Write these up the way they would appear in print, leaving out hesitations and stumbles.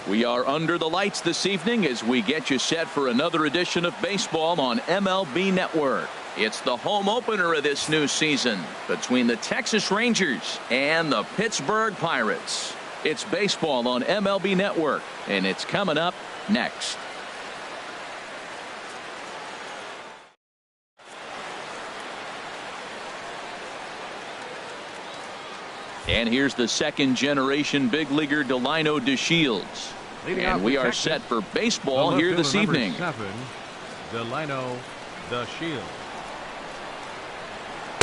We are under the lights this evening as we get you set for another edition of baseball on MLB Network. It's the home opener of this new season between the Texas Rangers and the Pittsburgh Pirates. It's baseball on MLB Network, and it's coming up next. And here's the second-generation big leaguer Delino DeShields. And we are set for baseball here this evening. 7, Delino DeShields.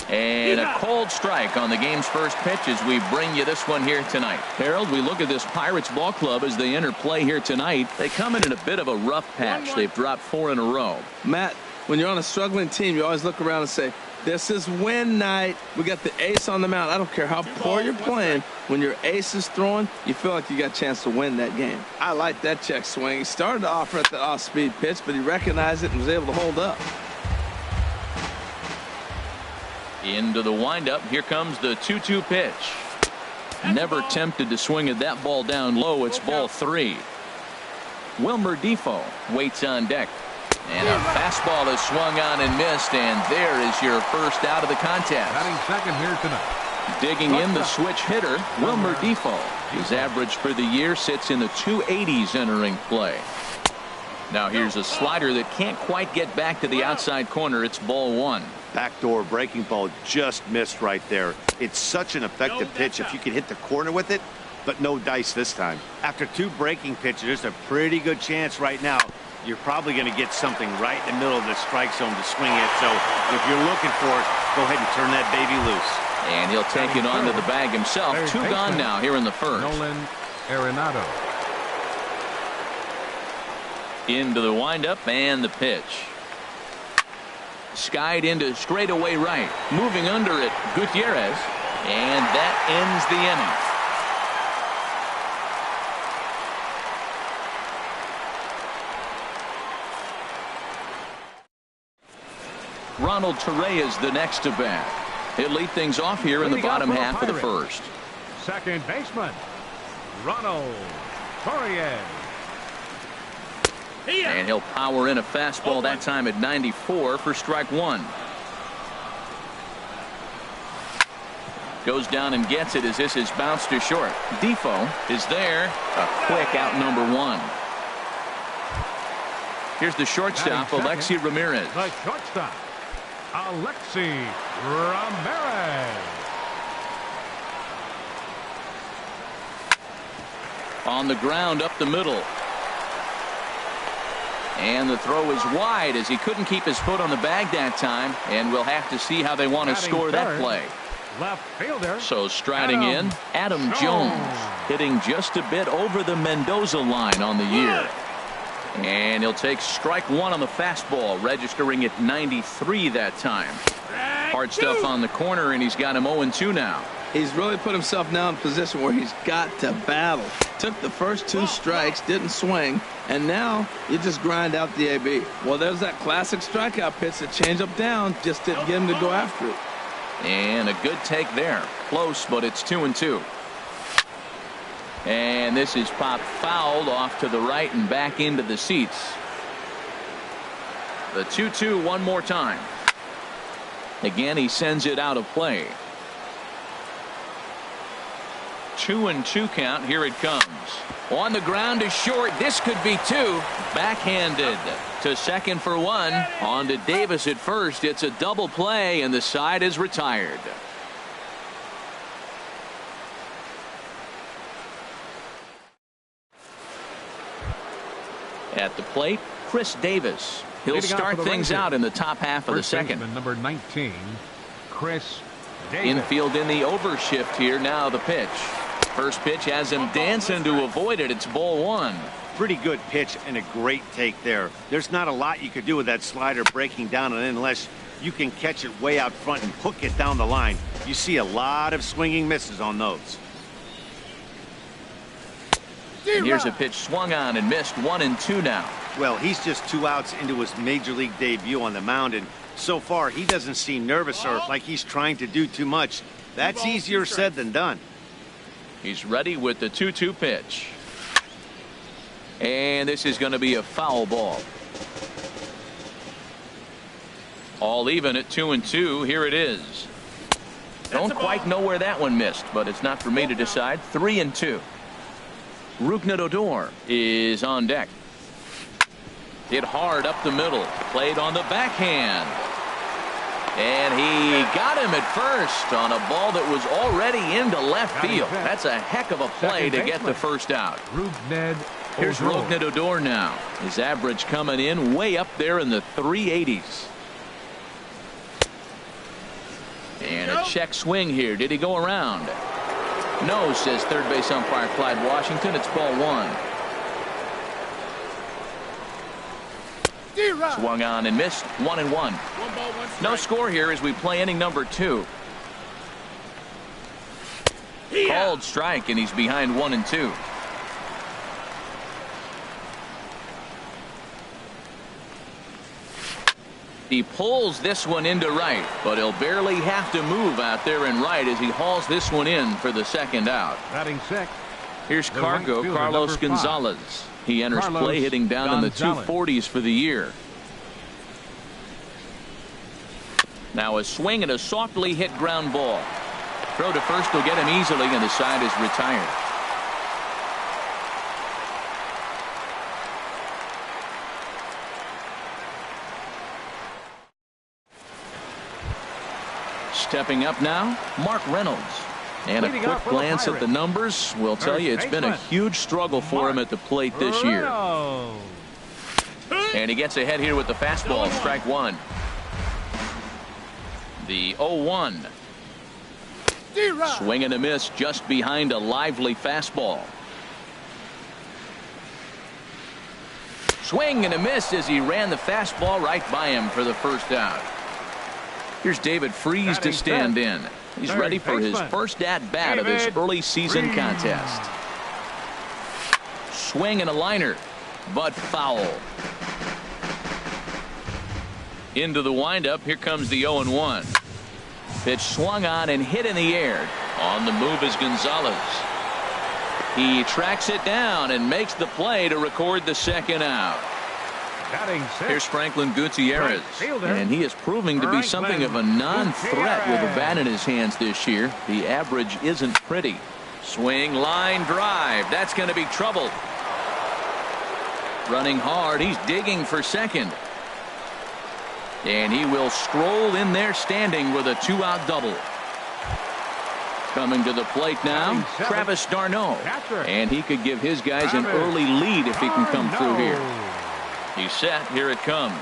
And a cold strike on the game's first pitch as we bring you this one here tonight. Harold, we look at this Pirates ball club as they enter play here tonight. They come in a bit of a rough patch. They've dropped 4 in a row. Matt, when you're on a struggling team, you always look around and say, this is win night. We got the ace on the mound. I don't care how poor you're playing. When your ace is throwing, you feel like you got a chance to win that game. I like that check swing. He started off at the off-speed pitch, but he recognized it and was able to hold up. Into the windup. Here comes the 2-2 pitch. Never tempted to swing at that ball down low. It's ball 3. Wilmer Defoe waits on deck. And a fastball is swung on and missed, and there is your first out of the contest. Batting second here tonight. Digging in the switch hitter, Wilmer Defoe. His average for the year sits in the 280s entering play. Now here's a slider that can't quite get back to the outside corner. It's ball 1. Backdoor breaking ball just missed right there. It's such an effective pitch if you can hit the corner with it, but no dice this time. After 2 breaking pitches, there's a pretty good chance right now you're probably going to get something right in the middle of the strike zone to swing it. So if you're looking for it, go ahead and turn that baby loose. And he'll take it onto the bag himself. 2 gone now here in the first. Nolan Arenado. Into the windup and the pitch. Skied into straightaway right. Moving under it, Gutierrez. And that ends the inning. Ronald Torreyes the next to bat. He'll lead things off here in the bottom half of the first. Second baseman, Ronald Torreyes. And he'll power in a fastball that time at 94 for strike 1. Goes down and gets it as this is bounced to short. Defoe is there. A quick out number 1. Here's the shortstop, Alexi Ramirez. The shortstop, Alexi Ramirez. On the ground up the middle. And the throw is wide as he couldn't keep his foot on the bag that time. And we'll have to see how they want to score that play. Left fielder. So striding in, Adam Jones. Hitting just a bit over the Mendoza line on the year. And he'll take strike 1 on the fastball, registering at 93 that time. Hard stuff on the corner, and he's got him 0-2 now. He's really put himself now in a position where he's got to battle. Took the first 2 strikes, didn't swing, and now you just grind out the AB. Well, there's that classic strikeout pitch, the changeup down, just didn't get him to go after it. And a good take there. Close, but it's 2-2. And this is popped fouled off to the right and back into the seats. The 2-2 one more time. Again, he sends it out of play. 2-2 count. Here it comes. On the ground to short. This could be 2. Backhanded to second for 1. On to Davis at first. It's a double play, and the side is retired. At the plate, Chris Davis. He'll start things out in the top half of the second. Number 19, Chris Davis. Infield in the overshift here. Now the pitch. First pitch has him dancing to avoid it. It's ball 1. Pretty good pitch and a great take there. There's not a lot you could do with that slider breaking down, and unless you can catch it way out front and hook it down the line, you see a lot of swinging misses on those. And here's a pitch swung on and missed. 1-2 now. Well, he's just 2 outs into his major league debut on the mound, and so far he doesn't seem nervous or like he's trying to do too much. That's easier said than done. He's ready with the 2-2 pitch. And this is going to be a foul ball. All even at 2-2. Here it is. Don't quite know where that one missed, but it's not for me to decide. 3-2. Odor is on deck. Hit hard up the middle. Played on the backhand. And he got him at first on a ball that was already into left field. That's a heck of a play to get the first out. Here's Odor now. His average coming in way up there in the 380s. And a check swing here. Did he go around? No, says third base umpire Clyde Washington. It's ball one. Swung on and missed. 1-1. No score here as we play inning number 2. Called strike, and he's behind 1-2. He pulls this one into right, but he'll barely have to move out there in right as he hauls this one in for the second out. Batting sixth. Here's Cargo, Carlos Gonzalez. He enters play hitting down in the 240s for the year. Now a swing and a softly hit ground ball. Throw to first will get him easily, and the side is retired. Stepping up now, Mark Reynolds. And a quick glance at the numbers will tell you it's been a huge struggle for him at the plate this year. And he gets ahead here with the fastball, strike one. The 0-1. Swing and a miss just behind a lively fastball. Swing and a miss as he ran the fastball right by him for the first out. Here's David Freese to stand in. He's ready for his first at-bat of this early season contest. Swing and a liner, but foul. Into the windup. Here comes the 0-1. Pitch swung on and hit in the air. On the move is Gonzalez. He tracks it down and makes the play to record the second out. Here's Franklin Gutierrez, and he is proving to be something of a non-threat with a bat in his hands this year. The average isn't pretty. Swing, line drive. That's going to be trouble. Running hard. He's digging for second. And he will stroll in there standing with a 2-out double. Coming to the plate now, Travis d'Arnaud. And he could give his guys an early lead if he can come through here. He's set. Here it comes.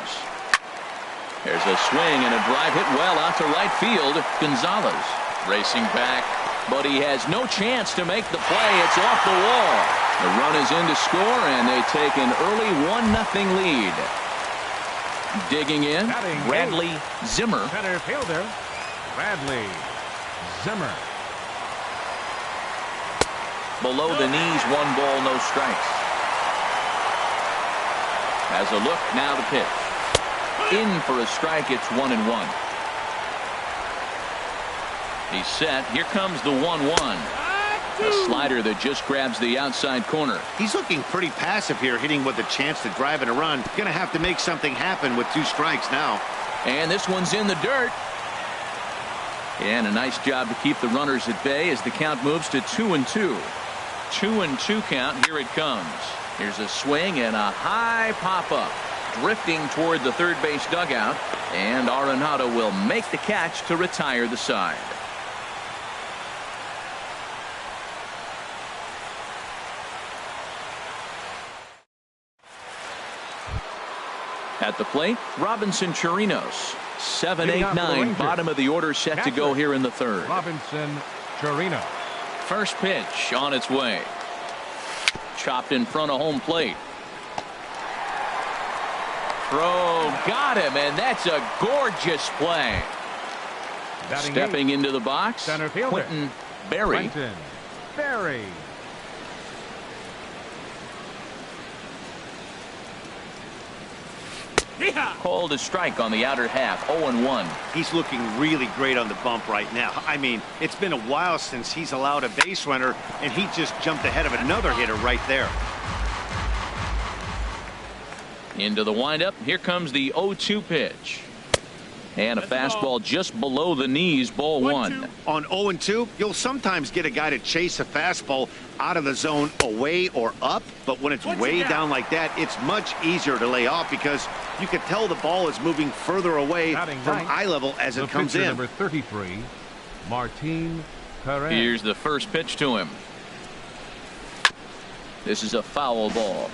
There's a swing and a drive hit well out to right field. Gonzalez racing back, but he has no chance to make the play. It's off the wall. The run is in to score, and they take an early 1-0 lead. Digging in, Bradley Zimmer. Center fielder, Bradley Zimmer. Below the knees, 1 ball, no strikes. Has a look, now the pitch. In for a strike, it's 1-1. He's set. Here comes the 1-1. A slider that just grabs the outside corner. He's looking pretty passive here, hitting with a chance to drive and a run. Gonna have to make something happen with 2 strikes now. And this one's in the dirt. And a nice job to keep the runners at bay as the count moves to 2-2. 2-2 count. Here it comes. Here's a swing and a high pop-up. Drifting toward the third base dugout. And Arenado will make the catch to retire the side. At the plate, Robinson Chirinos. 7-8-9, bottom of the order set to go here in the third. Robinson Chirinos. First pitch on its way. Chopped in front of home plate. Throw got him, and that's a gorgeous play. Stepping into the box, center fielder Quentin Berry. Quentin Berry. Called a strike on the outer half. 0-1. He's looking really great on the bump right now. I mean, it's been a while since he's allowed a base runner, and he just jumped ahead of another hitter right there. Into the windup. Here comes the 0-2 pitch. And a fastball just below the knees, ball one. On 0-2, you'll sometimes get a guy to chase a fastball out of the zone away or up, but when it's way down like that, it's much easier to lay off because you can tell the ball is moving further away from eye level as it comes in. Number 33, Martin Perez. Here's the first pitch to him. This is a foul ball.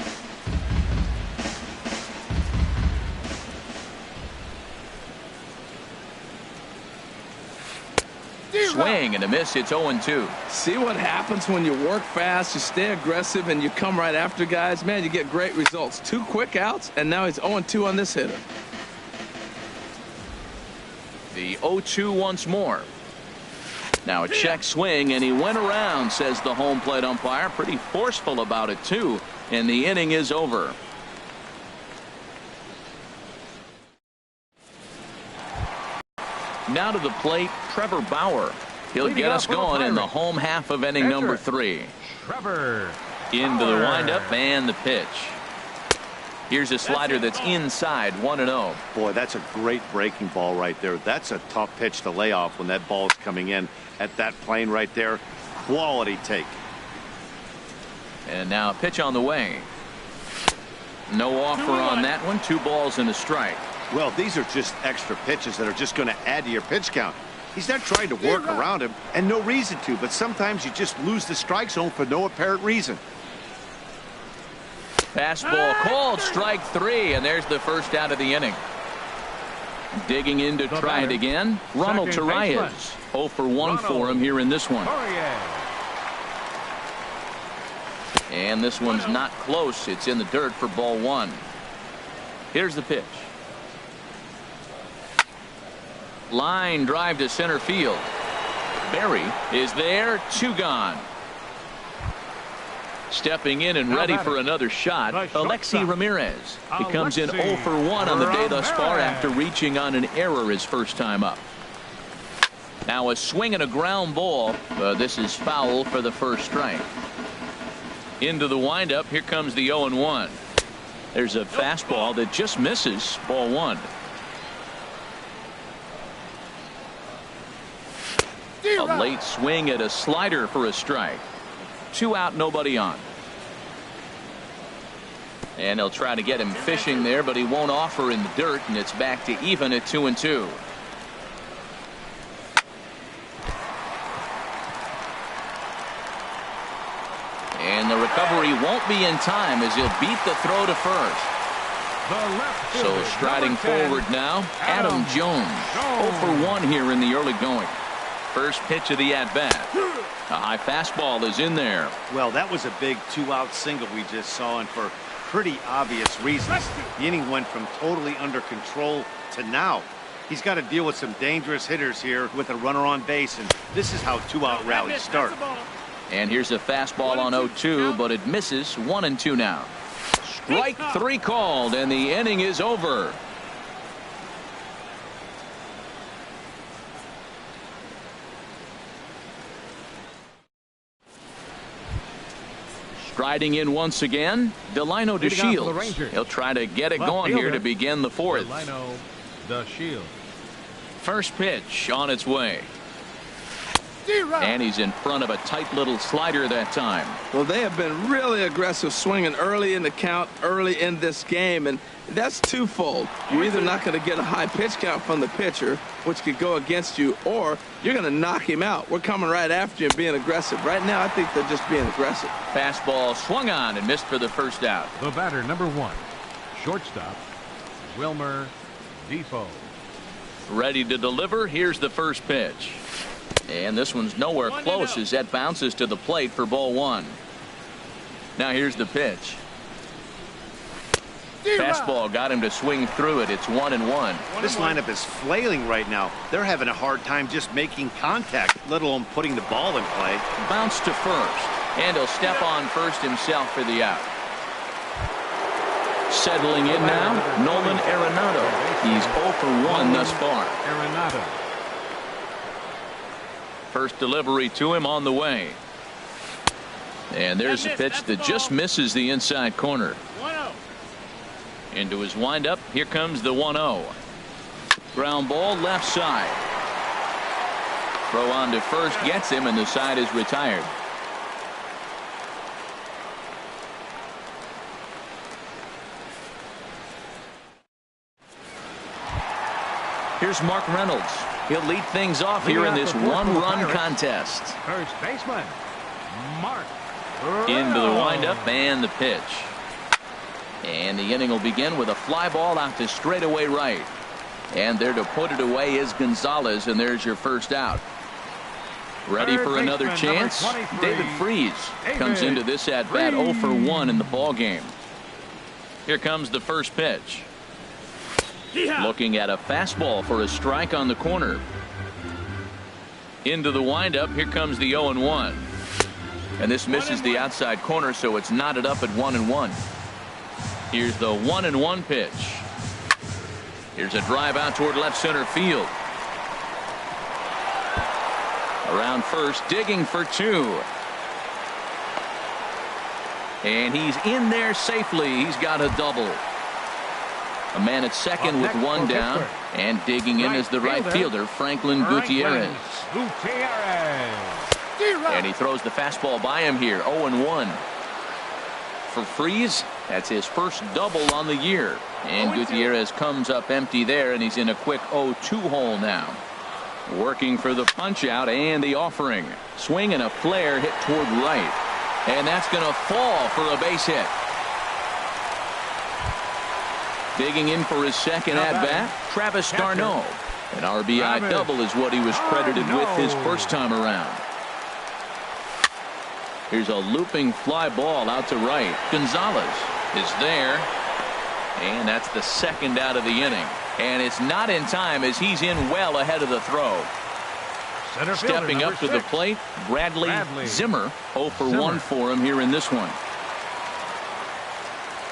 Swing and a miss. It's 0-2. See what happens when you work fast, you stay aggressive, and you come right after guys? Man, you get great results. 2 quick outs, and now he's 0-2 on this hitter. The 0-2 once more. Now a check swing, and he went around, says the home plate umpire. Pretty forceful about it, too. And the inning is over. Now to the plate, Trevor Bauer. He'll get us going in the home half of inning number 3. Trevor Into the windup and the pitch. Here's a slider that's inside, 1-0. Boy, that's a great breaking ball right there. That's a tough pitch to lay off when that ball is coming in at that plane right there. Quality take. And now a pitch on the way. No offer on that one. 2 balls and a strike. Well, these are just extra pitches that are just going to add to your pitch count. He's not trying to work around him, and no reason to, but sometimes you just lose the strike zone for no apparent reason. Fastball called, strike 3, and there's the first out of the inning. Digging in to try it again, Ronald Torreyes. 0 for 1 for him here in this one. And this one's not close. It's in the dirt for ball 1. Here's the pitch. Line drive to center field. Berry is there. 2 gone. Stepping in and ready for another shot, Alexi Ramirez. He comes in 0 for 1 on the day thus far after reaching on an error his first time up. Now a swing and a ground ball. This is foul for the first strike. Into the windup. Here comes the 0-1. There's a fastball that just misses, ball 1. A late swing at a slider for a strike. 2 out, nobody on. And he'll try to get him fishing there, but he won't offer in the dirt, and it's back to even at 2-2. And the recovery won't be in time as he'll beat the throw to first. So striding forward now, Adam Jones. 0 for 1 here in the early going. First pitch of the at-bat. A high fastball is in there. Well, that was a big 2-out single we just saw, and for pretty obvious reasons. The inning went from totally under control to now. He's got to deal with some dangerous hitters here with a runner on base, and this is how 2-out rallies start. And here's a fastball on 0-2, but it misses. 1-2 now. Strike 3 called, and the inning is over. Striding in once again, Delino DeShields. He'll try to get it going here to begin the 4th. Delino DeShields. First pitch on its way. And he's in front of a tight little slider that time. Well, they have been really aggressive swinging early in the count, early in this game, and that's twofold. You're either not going to get a high pitch count from the pitcher, which could go against you, or you're going to knock him out. We're coming right after you and being aggressive. Right now, I think they're just being aggressive. Fastball swung on and missed for the first out. The batter, number 1, shortstop, Wilmer Defoe. Ready to deliver. Here's the first pitch. And this one's nowhere close as that bounces to the plate for ball 1. Now here's the pitch. Fastball got him to swing through it. It's 1-1. This lineup is flailing right now. They're having a hard time just making contact, let alone putting the ball in play. Bounce to first. And he'll step on first himself for the out. Settling in now, Nolan Arenado. He's 0 for 1 thus far. Arenado. First delivery to him on the way. And there's a pitch that just misses the inside corner. Into his windup. Here comes the 1-0. Ground ball left side. Throw on to first gets him, and the side is retired. Here's Mark Reynolds. He'll lead things off here in this one-run contest. First baseman, Mark Into the windup and the pitch. And the inning will begin with a fly ball out to straightaway right. And there to put it away is Gonzalez, and there's your first out. Ready for another chance? David Freese comes into this at-bat 0 for 1 in the ball game. Here comes the first pitch. Looking at a fastball for a strike on the corner. Into the windup. Here comes the 0-1. And this misses the outside corner, so it's knotted up at 1-1. Here's the 1-1 pitch. Here's a drive out toward left center field. Around first, digging for 2. And he's in there safely. He's got a double. A man at second with 1 down, and digging in is the right fielder, Franklin Gutierrez. And he throws the fastball by him here, 0-1. For Freese, that's his first double on the year. And Gutierrez comes up empty there, and he's in a quick 0-2 hole now. Working for the punch out and the offering. Swing and a flare hit toward right. And that's going to fall for a base hit. Digging in for his second at-bat, Travis d'Arnaud. An RBI double is what he was credited with his first time around. Here's a looping fly ball out to right. Gonzalez is there. And that's the second out of the inning. And it's not in time as he's in well ahead of the throw. Stepping up to the plate, Bradley Zimmer. 0 for 1 for him here in this one.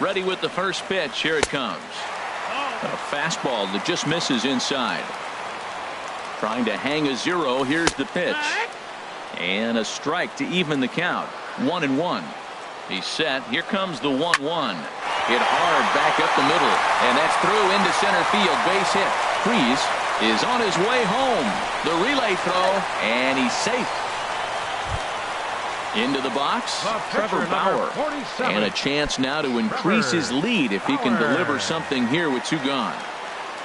Ready with the first pitch. Here it comes. A fastball that just misses inside. Trying to hang a 0. Here's the pitch. And a strike to even the count. 1-1. He's set. Here comes the 1-1. Hit hard back up the middle. And that's through into center field. Base hit. Freese is on his way home. The relay throw. And he's safe. Into the box, Trevor Bauer. And a chance now to increase his lead if he can deliver something here with 2 gone.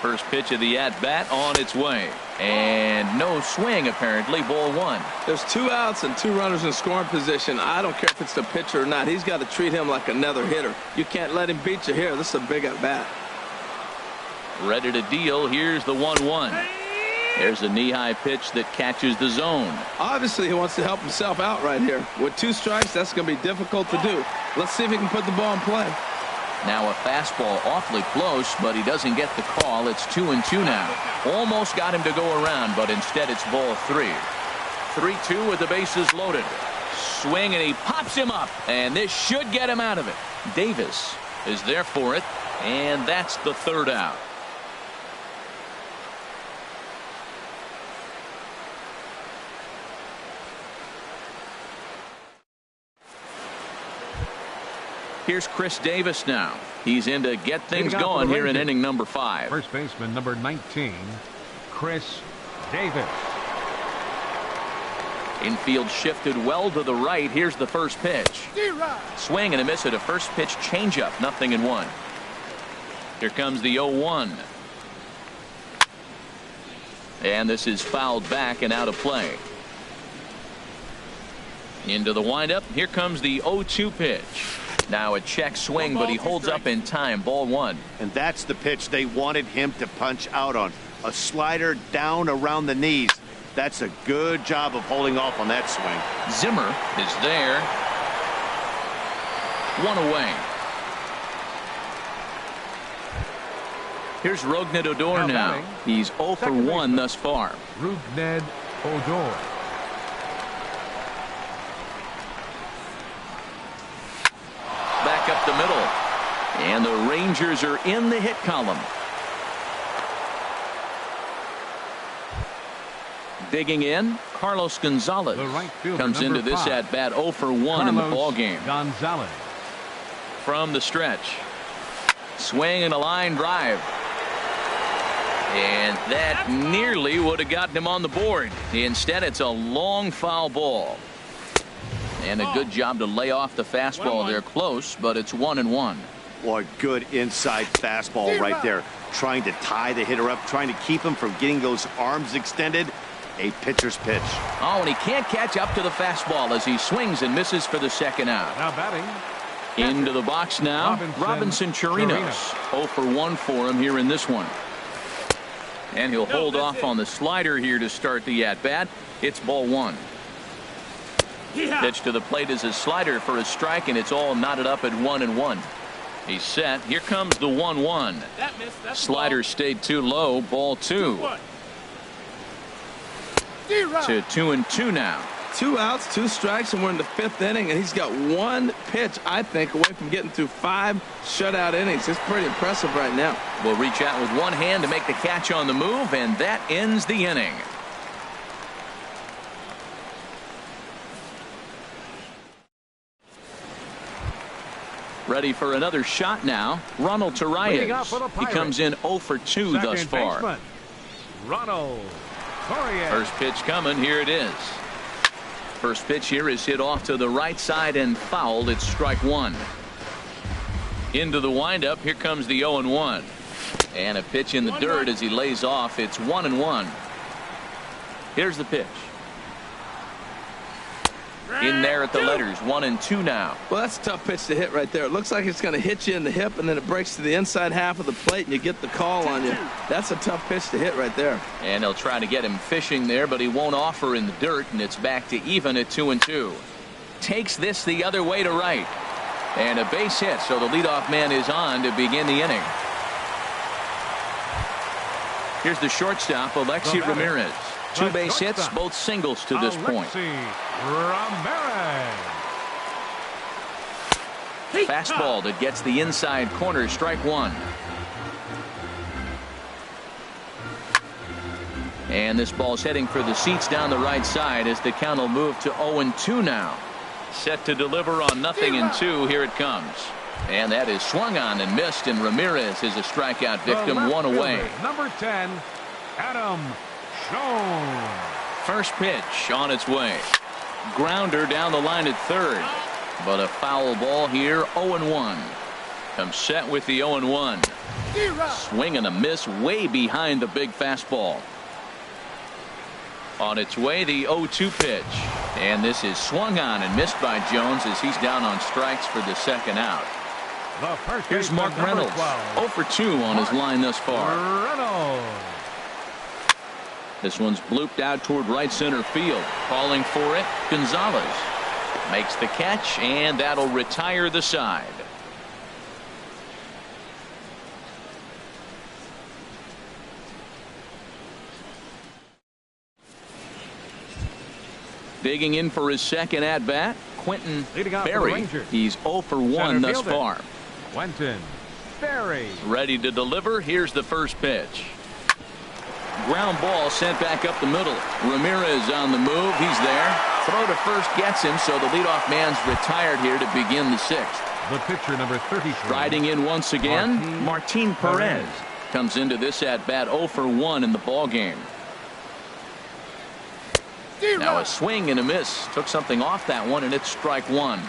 First pitch of the at-bat on its way. And no swing, apparently. Ball 1. There's 2 outs and 2 runners in scoring position. I don't care if it's the pitcher or not. He's got to treat him like another hitter. You can't let him beat you here. This is a big at-bat. Ready to deal. Here's the 1-1. There's a knee-high pitch that catches the zone. Obviously, he wants to help himself out right here. With 2 strikes, that's going to be difficult to do. Let's see if he can put the ball in play. Now a fastball awfully close, but he doesn't get the call. It's 2-2 now. Almost got him to go around, but instead it's ball 3. 3-2 with the bases loaded. Swing, and he pops him up. And this should get him out of it. Davis is there for it, and that's the 3rd out. Here's Chris Davis now. He's in to get things going here in inning number 5. First baseman number 19, Chris Davis. Infield shifted well to the right. Here's the first pitch. Swing and a miss at a first pitch changeup. 0-1. Here comes the 0-1. And this is fouled back and out of play. Into the windup. Here comes the 0-2 pitch. Now a check swing, but he holds up in time. Ball 1. And that's the pitch they wanted him to punch out on. A slider down around the knees. That's a good job of holding off on that swing. Zimmer is there. 1 away. Here's Rougned Odor now. He's 0 for 1 thus far. Rougned Odor. Back up the middle. And the Rangers are in the hit column. Digging in, Carlos Gonzalez comes into this at-bat 0 for 1 in the ball game. Gonzalez. From the stretch. Swing and a line drive. And that nearly would have gotten him on the board. Instead, it's a long foul ball. And a good job to lay off the fastball there close, but it's 1-1. Boy, good inside fastball right there. Trying to tie the hitter up, trying to keep him from getting those arms extended. A pitcher's pitch. Oh, and he can't catch up to the fastball as he swings and misses for the second out. Now batting. Into the box now, Robinson Chirinos. 0 for 1 for him here in this one. And he'll hold off on the slider here to start the at-bat. It's ball 1. Pitch to the plate is a slider for a strike, and it's all knotted up at 1-1. He's set. Here comes the 1-1. Slider stayed too low. Ball 2. To 2-2 now. 2 outs, 2 strikes, and we're in the 5th inning, and he's got 1 pitch, I think, away from getting through 5 shutout innings. It's pretty impressive right now. Will reach out with one hand to make the catch on the move, and that ends the inning. Ready for another shot now. Ronald Torreyes. He comes in 0 for 2 thus far. Baseman, Ronald Torreyes. First pitch coming. Here it is. First pitch here is hit off to the right side and fouled. It's strike 1. Into the windup. Here comes the 0-1. And a pitch in the dirt as he lays off. It's 1-1. Here's the pitch. In there at the letters. 1-2 now. Well, that's a tough pitch to hit right there. It looks like it's going to hit you in the hip, and then it breaks to the inside half of the plate, and you get the call on you. That's a tough pitch to hit right there. And he'll try to get him fishing there, but he won't offer in the dirt, and it's back to even at 2-2. Takes this the other way to right. And a base hit, so the leadoff man is on to begin the inning. Here's the shortstop, Alexi Ramirez. 2 base hits, both singles to this point. Ramirez. Fastball that gets the inside corner, strike 1. And this ball's heading for the seats down the right side as the count will move to 0-2 now. Set to deliver on 0-2. Here it comes. And that is swung on and missed, and Ramirez is a strikeout victim, 1 away. Number 10, Adam Schoen. First pitch on its way. Grounder down the line at third. But a foul ball here, 0-1. Comes set with the 0-1. Swing and a miss way behind the big fastball. On its way, the 0-2 pitch. And this is swung on and missed by Jones as he's down on strikes for the second out. Here's Mark Reynolds. 0 for 2 on his line thus far. Reynolds. This one's blooped out toward right center field. Calling for it, Gonzalez. Makes the catch, and that'll retire the side. Digging in for his second at-bat, Quentin Berry. He's 0 for 1 thus far. Quentin Berry. Ready to deliver. Here's the first pitch. Ground ball sent back up the middle. Ramirez on the move. He's there. Throw to first gets him, so the leadoff man's retired here to begin the 6th. The pitcher, number 33. Riding in once again, Martin Perez. Comes into this at-bat 0 for 1 in the ballgame. Now a swing and a miss. Took something off that one, and it's strike 1.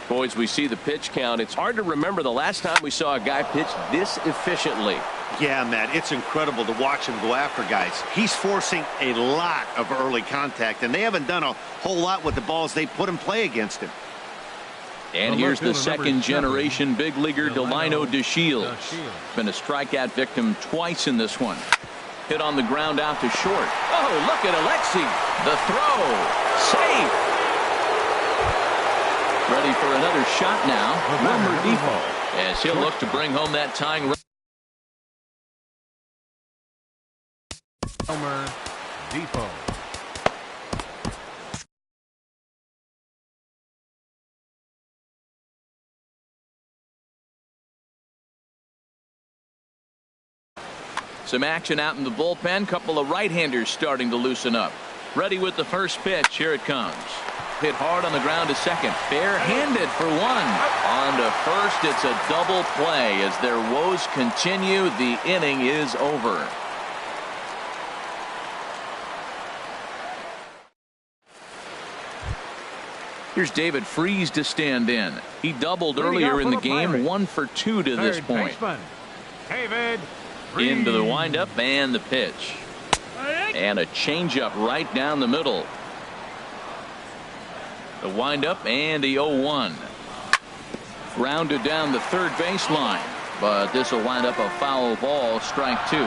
Boys, we see the pitch count. It's hard to remember the last time we saw a guy pitch this efficiently. Yeah, Matt, it's incredible to watch him go after guys. He's forcing a lot of early contact, and they haven't done a whole lot with the balls they put in play against him. And here's the second-generation big leaguer, Delino DeShields. Been a strikeout victim twice in this one. Hit on the ground out to short. Oh, look at Alexi. The throw. Safe. Ready for another shot now. Wilmer Depot, as he'll look to bring home that tying run. Wilmer Depot. Some action out in the bullpen. Couple of right-handers starting to loosen up. Ready with the first pitch. Here it comes. Hit hard on the ground to second. Bare-handed for one. On to first. It's a double play. As their woes continue, the inning is over. Here's David Freese to stand in. He doubled earlier in the game, 1 for 2 to this point. David Into the windup and the pitch. And a changeup right down the middle. The windup and the 0-1. Grounded down the third baseline. But this will wind up a foul ball, strike 2.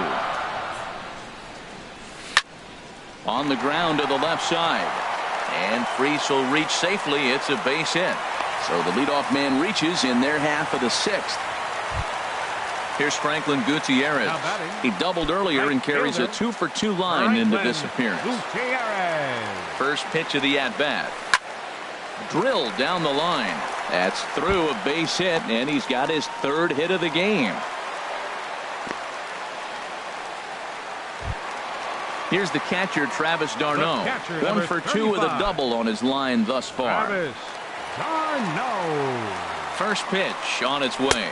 On the ground to the left side. And Freese will reach safely. It's a base hit. So the leadoff man reaches in their half of the 6th. Here's Franklin Gutierrez. He doubled earlier and carries a 2 for 2 line into this appearance. First pitch of the at-bat. Drilled down the line. That's through a base hit, and he's got his 3rd hit of the game. Here's the catcher, Travis d'Arnaud. 1 for 2 with a double on his line thus far. First pitch on its way.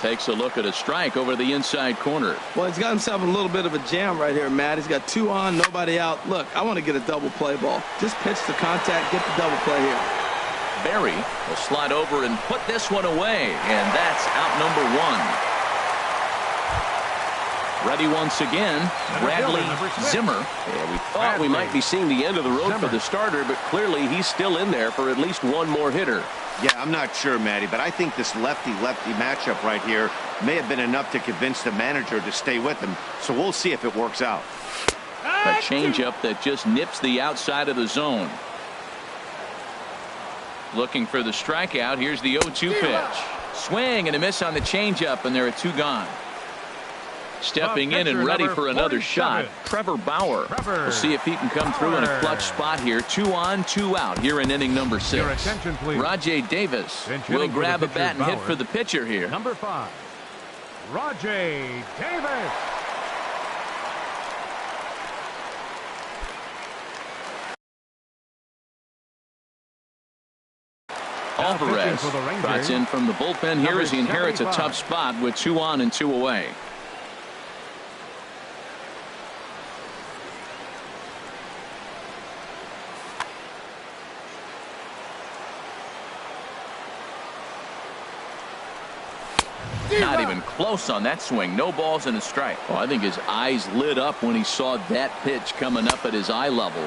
Takes a look at a strike over the inside corner. Well, he's got himself a little bit of a jam right here, Matt. He's got 2 on, nobody out. Look, I want to get a double play ball. Just pitch the contact, get the double play here. Barry will slide over and put this one away, and that's out number 1. Ready once again, Bradley Zimmer. Yeah, we thought we might be seeing the end of the road for the starter, but clearly he's still in there for at least one more hitter. Yeah, I'm not sure, Matty, but I think this lefty-lefty matchup right here may have been enough to convince the manager to stay with him. So we'll see if it works out. A changeup that just nips the outside of the zone. Looking for the strikeout. Here's the 0-2 pitch. Swing and a miss on the changeup, and there are 2 gone. Stepping in and ready for another shot, Trevor Bauer. We'll see if he can come through in a clutch spot here. 2 on, 2 out here in inning number 6. Rajay Davis will grab a bat and hit for the pitcher here. Number 5, Rajay Davis. Alvarez trots in from the bullpen here as he inherits a tough spot with 2 on and 2 away. Not even close on that swing. No balls and a strike. Oh, I think his eyes lit up when he saw that pitch coming up at his eye level.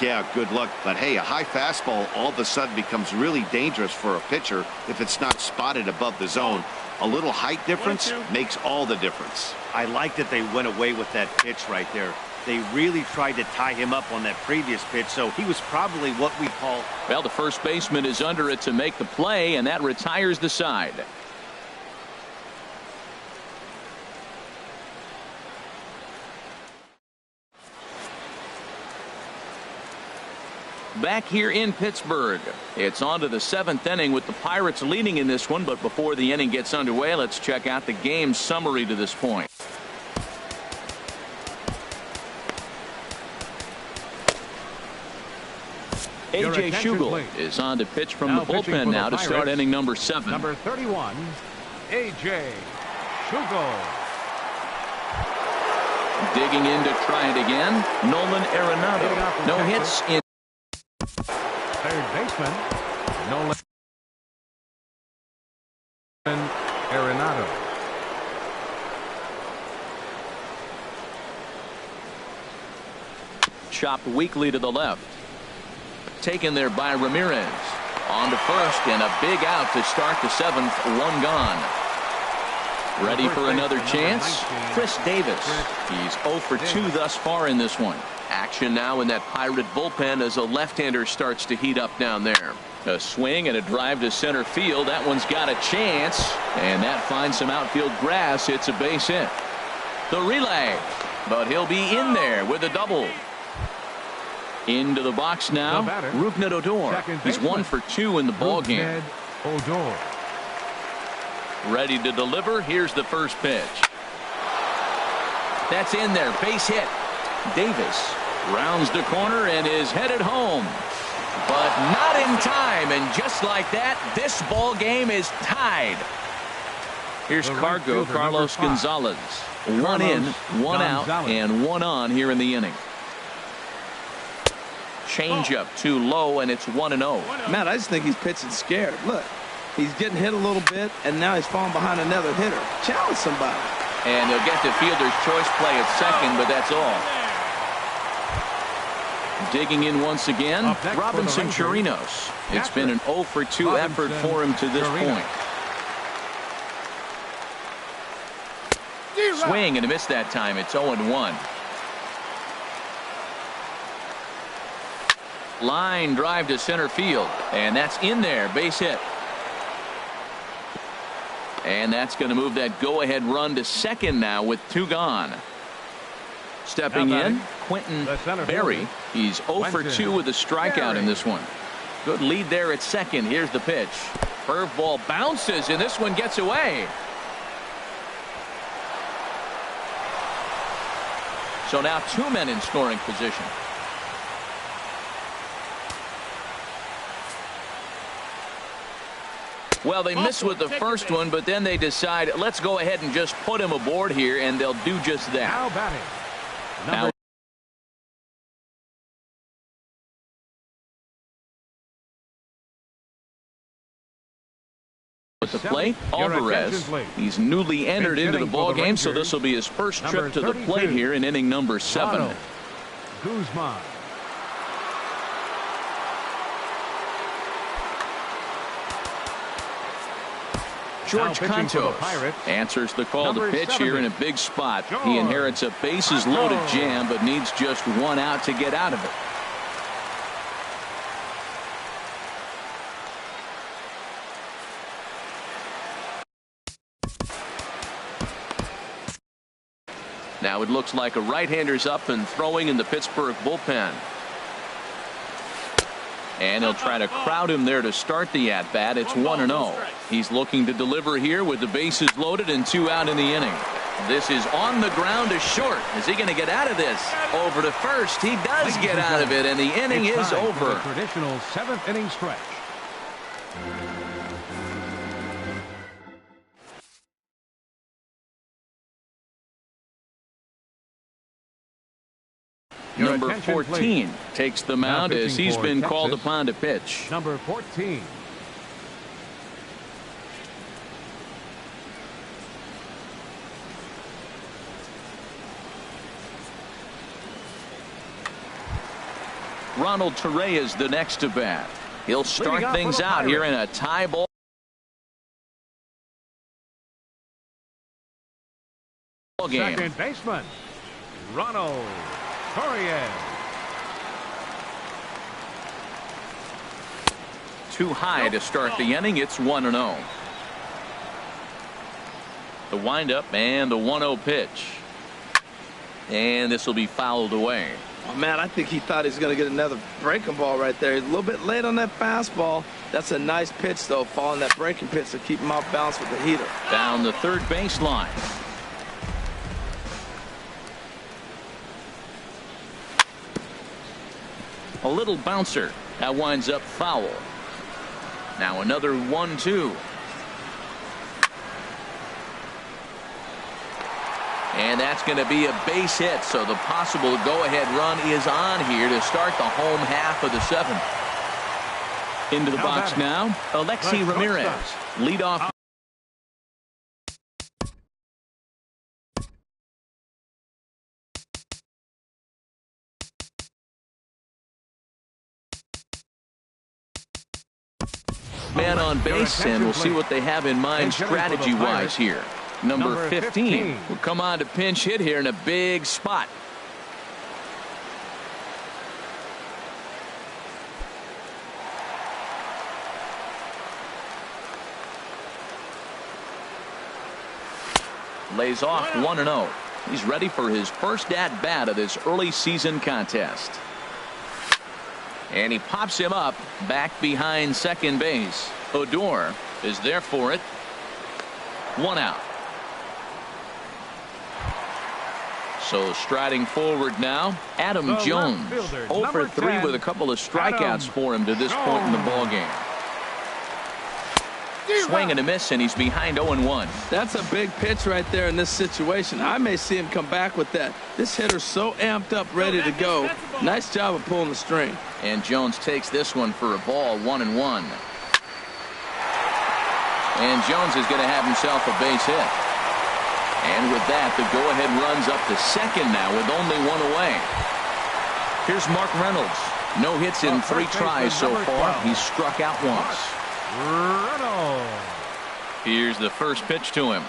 Yeah, good luck. But hey, a high fastball all of a sudden becomes really dangerous for a pitcher if it's not spotted above the zone. A little height difference makes all the difference. I like that they went away with that pitch right there. They really tried to tie him up on that previous pitch, so he was probably what we call... Well, the first baseman is under it to make the play, and that retires the side. Back here in Pittsburgh, it's on to the 7th inning with the Pirates leading in this one. But before the inning gets underway, let's check out the game summary to this point. A.J. Schugel is on to pitch from the bullpen now to start inning number 7. Number 31, A.J. Schugel. Digging in to try it again, Nolan Arenado. No hits in. Third baseman, Nolan Arenado. Chopped weakly to the left. Taken there by Ramirez. On to first and a big out to start the 7th. 1 gone. Ready for another chance? Chris Davis. He's 0 for 2 thus far in this one. Action now in that Pirate bullpen as a left-hander starts to heat up down there. A swing and a drive to center field. That one's got a chance, and that finds some outfield grass. It's a base hit. The relay, but he'll be in there with a double. Into the box now, Rougned Odor. He's 1 for 2 in the ball game. Ready to deliver. Here's the first pitch. That's in there. Base hit. Davis rounds the corner and is headed home. but not in time. And just like that, this ball game is tied. Here's Cargo, Carlos Gonzalez. One in, one out, and one on here in the inning. Changeup too low, and it's 1-0. Matt, I just think he's pitching scared. Look, he's getting hit a little bit, and now he's falling behind another hitter. Challenge somebody. And he'll get the fielder's choice play at second, but that's all. Digging in once again, Robinson Chirinos. It's been an 0 for 2 effort for him to this point. Swing and a miss that time. It's 0-1. Line drive to center field, and that's in there. Base hit. And that's going to move that go-ahead run to second now with 2 gone. Stepping in, Quentin Berry. He's 0 for 2 with a strikeout in this one. Good lead there at second. Here's the pitch. Curveball bounces, and this one gets away. So now 2 men in scoring position. Well, they miss with the first one, but then they decide, let's go ahead and just put him aboard here, and they'll do just that. Now batting. Now at the plate, Alvarez. He's newly entered into the ball game, so this will be his first trip to the plate here in inning number 7. Guzman. George Cantos answers the call to pitch here in a big spot. He inherits a bases loaded jam, but needs just 1 out to get out of it. Now it looks like a right-hander's up and throwing in the Pittsburgh bullpen. And he'll try to crowd him there to start the at-bat. It's 1-0. He's looking to deliver here with the bases loaded and 2 out in the inning. This is on the ground to short. Is he going to get out of this? Over to first. He does get out of it, and the inning is over. Traditional 7th inning stretch. Number 14 takes the mound as he's been called upon to pitch. Number 14. Ronald Torre is the next to bat. He'll start things out here in a tie ball game. Second baseman, Ronald Torre. Too high to start the inning. It's 1-0. The windup and the 1-0 pitch. And this will be fouled away. Oh, man, I think he thought he was going to get another breaking ball right there. He's a little bit late on that fastball. That's a nice pitch, though, following that breaking pitch to keep him off balance with the heater. Down the third baseline. A little bouncer. That winds up foul. Now another 1-2. And that's going to be a base hit, so the possible go-ahead run is on here to start the home half of the 7th. Into the box now, Alexi Ramirez. Leadoff. Man on base, and we'll see what they have in mind strategy-wise here. Number 15 will come on to pinch hit here in a big spot. Lays off 1-0. He's ready for his first at-bat of this early season contest. And he pops him up back behind second base. Odor is there for it. 1 out. So striding forward now, Adam Jones. 0 for 3 with a couple of strikeouts for him to this point in the ballgame. Swing and a miss, and he's behind 0-1. That's a big pitch right there in this situation. I may see him come back with that. This hitter's so amped up, ready to go. Nice job of pulling the string. And Jones takes this one for a ball, 1-1. And Jones is going to have himself a base hit. And with that, the go-ahead runs up to second now with only one away. Here's Mark Reynolds. No hits in 3 tries so far. He's struck out once. Here's the first pitch to him.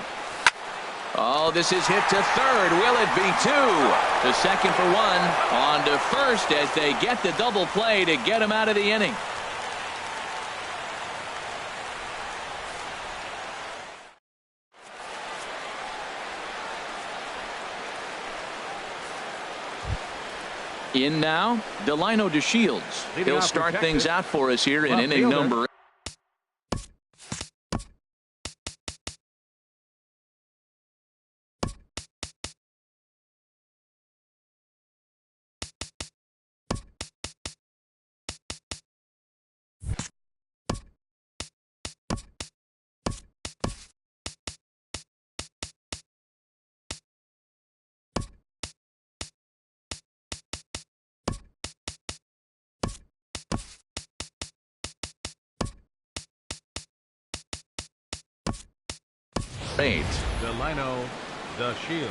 Oh, this is hit to third. Will it be 2? To second for 1. On to first as they get the double play to get him out of the inning. In now, Delino DeShields. He'll start things out for us here in inning number 8. Delino DeShields.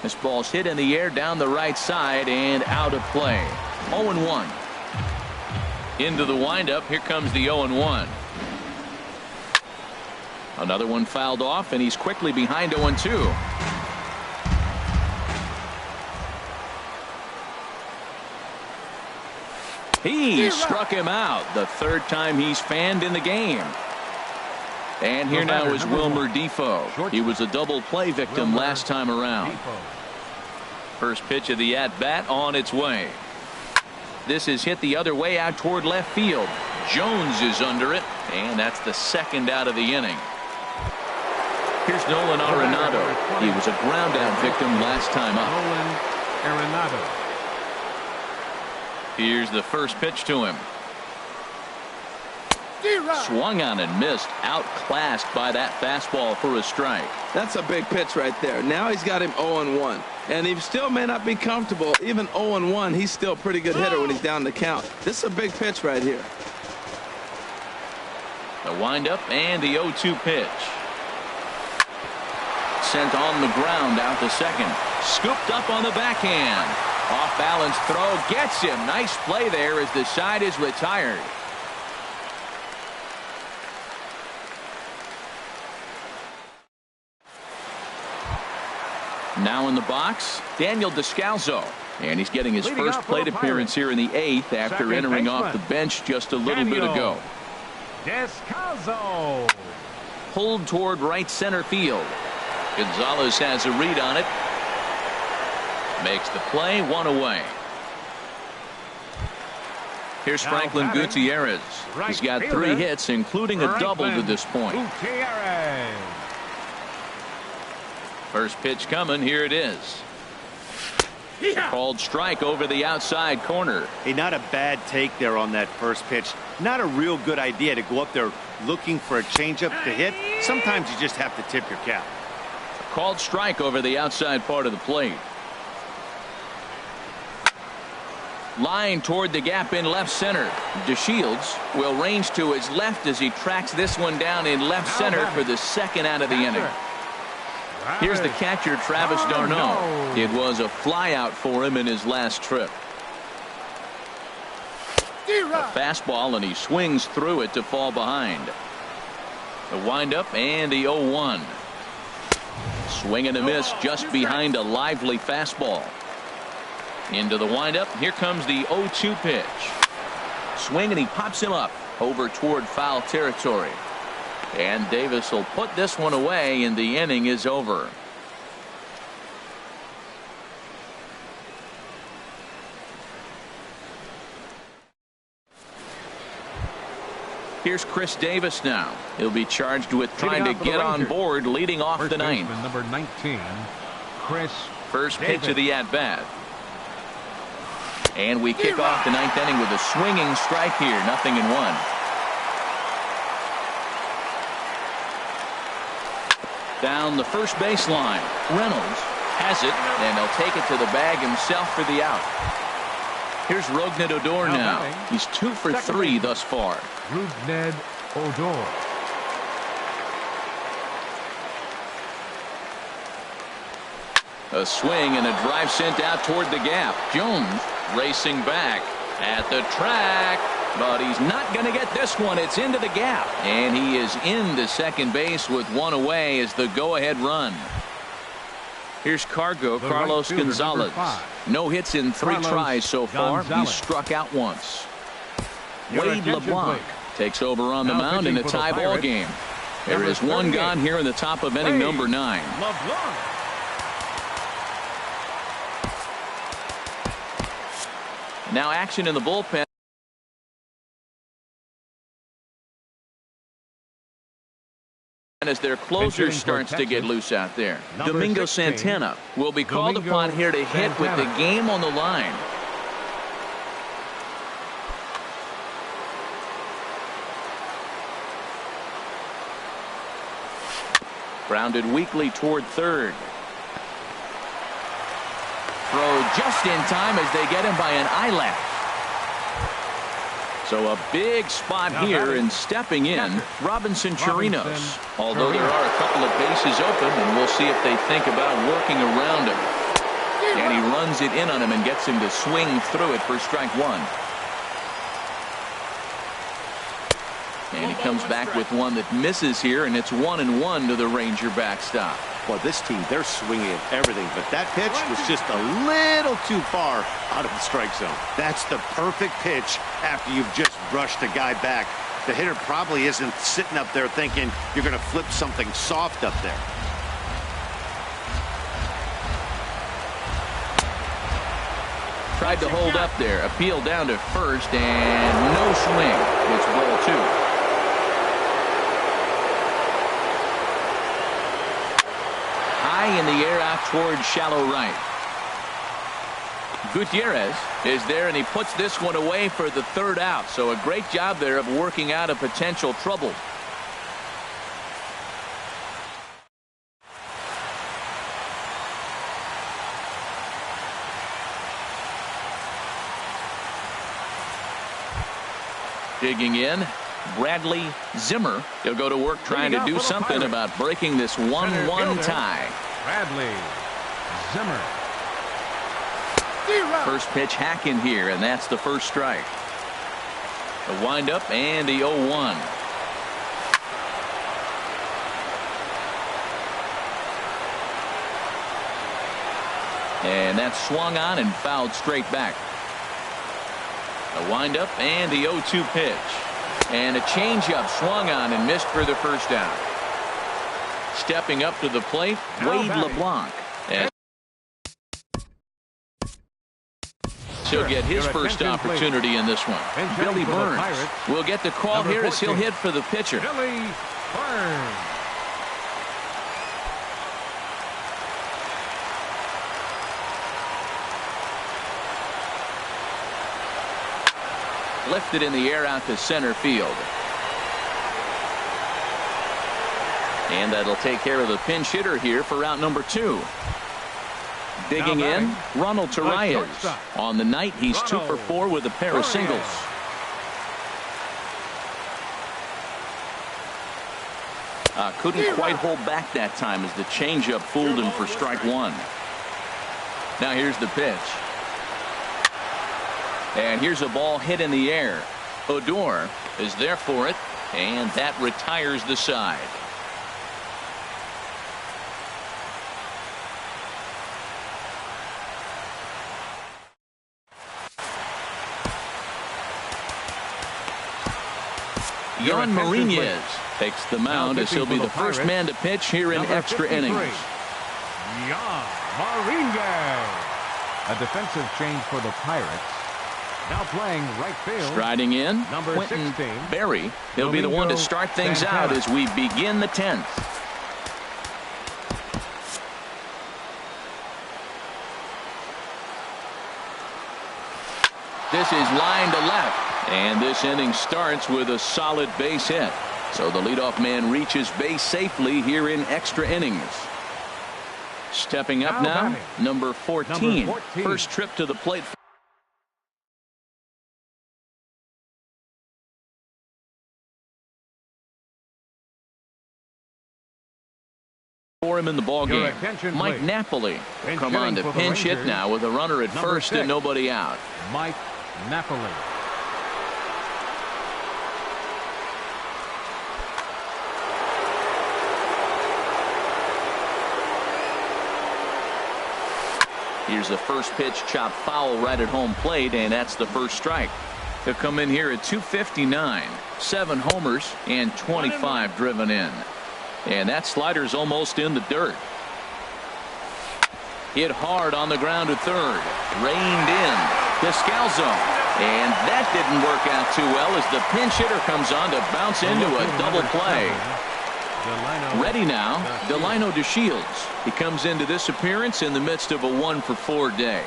This ball's hit in the air down the right side and out of play. 0-1. Into the windup. Here comes the 0-1. Another one fouled off, and he's quickly behind 0-2. He struck him out the third time he's fanned in the game. And here now is Wilmer Defoe. He was a double play victim last time around. First pitch of the at-bat on its way. This is hit the other way out toward left field. Jones is under it, and that's the second out of the inning. Here's Nolan Arenado. He was a ground-out victim last time up. Nolan Arenado. Here's the first pitch to him. Swung on and missed. Outclassed by that fastball for a strike. That's a big pitch right there. Now he's got him 0-1. And he still may not be comfortable. Even 0-1, he's still a pretty good hitter when he's down the count. This is a big pitch right here. The windup and the 0-2 pitch. Sent on the ground out to second. Scooped up on the backhand. Off balance throw gets him. Nice play there as the side is retired. Now in the box, Daniel Descalzo. And he's getting his first plate appearance here in the 8th after entering off the bench just a little bit ago. Descalzo. Pulled toward right center field. Gonzalez has a read on it. Makes the play, 1 away. Here's Franklin Gutierrez. He's got 3 hits, including a double to this point. Gutierrez. First pitch coming. Here it is. Called strike over the outside corner. Hey, not a bad take there on that first pitch. Not a real good idea to go up there looking for a changeup to hit. Sometimes you just have to tip your cap. Called strike over the outside part of the plate. Line toward the gap in left center. DeShields will range to his left as he tracks this one down in left center for the second out of the inning. Here's the catcher, Travis d'Arnaud. It was a flyout for him in his last trip. A fastball, and he swings through it to fall behind. The windup and the 0-1. Swing and a miss just behind a lively fastball. Into the windup. Here comes the 0-2 pitch. Swing, and he pops him up over toward foul territory. And Davis will put this one away, and the inning is over. Here's Chris Davis now. He'll be charged with trying to get on board, leading off the ninth. Number 19, Chris First Davis. pitch of the at-bat. And we kick off the ninth inning with a swinging strike here. 0-1. Down the first baseline. Reynolds has it, and he'll take it to the bag himself for the out. Here's Rougned Odor now. He's 2 for 3 thus far. Rougned Odor. A swing and a drive sent out toward the gap. Jones racing back at the track, but he's not going to get this one. It's into the gap, and he is into second base with one away as the go-ahead run. Here's Carlos right Gonzalez. No hits in 3 tries so far. Gonzalez. He's struck out once. Your Wade attention, LeBlanc please. takes over on the Now mound in a pitching for the tie ball Pirates, game. There number is one 38. gone here in the top of inning Wade number 9. LeBlanc. Now action in the bullpen as their closer Entering for starts to get Texas, loose out there. number Domingo 16, Santana will be called Domingo upon here to hit with the Santana. game on the line. Grounded weakly toward third. Throw just in time as they get him by an eyelash. So a big spot Now here, batting. and stepping in, Robinson Chirinos. Robinson Although there Chirinos. are a couple of bases open, and we'll see if they think about working around him. And he runs it in on him and gets him to swing through it for strike 1. And he comes back with one that misses here, and it's 1-1 to the Ranger backstop. Well, this team, they're swinging at everything, but that pitch was just a little too far out of the strike zone. That's the perfect pitch after you've just brushed a guy back. The hitter probably isn't sitting up there thinking you're going to flip something soft up there. Tried to hold up there. Appeal down to first, and no swing. It's ball 2. High in the air out toward shallow right. Gutierrez is there, and he puts this one away for the third out. So a great job there of working out a potential trouble. Digging in, Bradley Zimmer. He'll go to work trying to do something about breaking this 1-1 tie. Bradley Zimmer. First pitch hack in here, and that's the first strike. A windup and the 0-1. And that's swung on and fouled straight back. A windup and the 0-2 pitch. And a changeup swung on and missed for the first out. Stepping up to the plate, Wade LeBlanc. And he'll get his first opportunity in this one. Billy Burns will get the call here as he'll hit for the pitcher. Billy Burns. Lifted in the air out to center field. And that'll take care of the pinch hitter here for out number 2. Digging in, Ronald Torreyes. On the night, he's 2 for 4 with a pair of singles. Couldn't quite hold back that time as the changeup fooled him for strike 1. Now here's the pitch. And here's a ball hit in the air. Odor is there for it, and that retires the side. Jan Marinez takes the mound as he'll be the first man to pitch here in extra innings. Jan Marinez. A defensive change for the Pirates. Now playing right field. Striding in, Number Quentin 16. Berry. He'll be the one to start things out as we begin the 10th. This is line to left, and this inning starts with a solid base hit. So the leadoff man reaches base safely here in extra innings. Stepping up now, number 14. First trip to the plate for him in the ballgame. Mike Napoli will come on to pinch hit now with a runner at first and nobody out. Mike Napoli. Here's the first pitch, chopped foul right at home plate, and that's the first strike. He'll come in here at 259, 7 homers and 25 driven in. And that slider's almost in the dirt. Hit hard on the ground at third. Reined in. Descalzo. And that didn't work out too well as the pinch hitter comes on to bounce into a double play. Ready now, Delino DeShields. He comes into this appearance in the midst of a 1-for-4 day.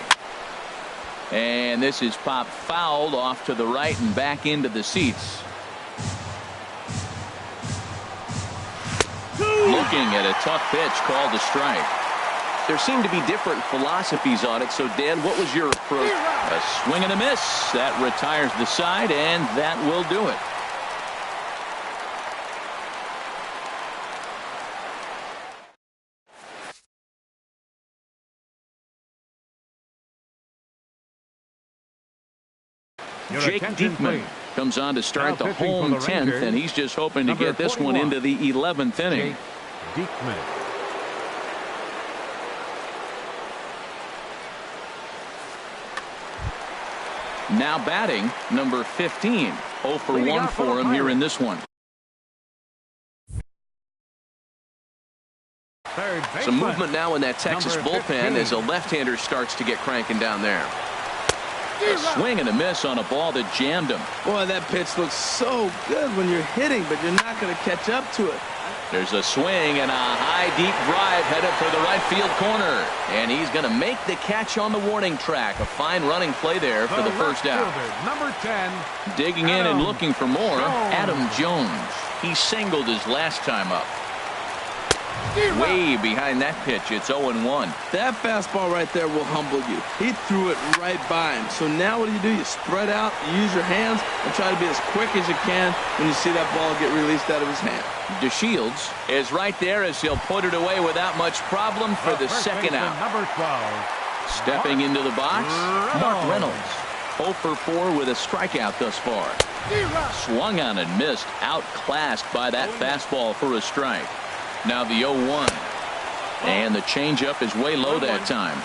And this is popped fouled off to the right and back into the seats. Looking at a tough pitch called a strike. There seem to be different philosophies on it. So, Dan, what was your approach? A swing and a miss. That retires the side, and that will do it. Jake Diekman comes on to start the home 10th, and he's just hoping to get this one into the 11th inning. Diekman. Now batting, number 15. 0 for 1 for him here in this one. Some movement now in that Texas bullpen as a left-hander starts to get cranking down there. A swing and a miss on a ball that jammed him. Boy, that pitch looks so good when you're hitting, but you're not going to catch up to it. There's a swing and a high, deep drive headed for the right field corner. And he's going to make the catch on the warning track. A fine running play there for the first out. Number 10. Digging in and looking for more, Adam Jones. He singled his last time up. Way behind that pitch, it's 0-1. That fastball right there will humble you. He threw it right by him. So now what do? You spread out, you use your hands, and try to be as quick as you can when you see that ball get released out of his hand. DeShields is right there as he'll put it away without much problem for the second out. Number 12. Stepping into the box, Mark Reynolds. 0 for 4 with a strikeout thus far. Swung on and missed, outclassed by that fastball for a strike. Now the 0-1. And the changeup is way low that time.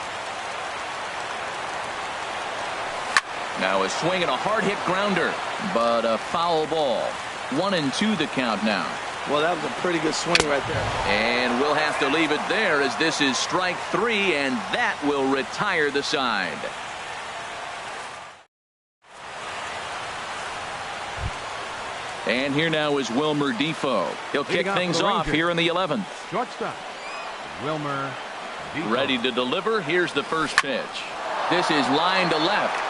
Now a swing and a hard hit grounder, but a foul ball. 1-2 the count now. Well, that was a pretty good swing right there. And we'll have to leave it there as this is strike 3, and that will retire the side. And here now is Wilmer Defoe. He'll kick things off here in the 11th. Shortstop, Wilmer Defoe. Ready to deliver. Here's the first pitch. This is line to left.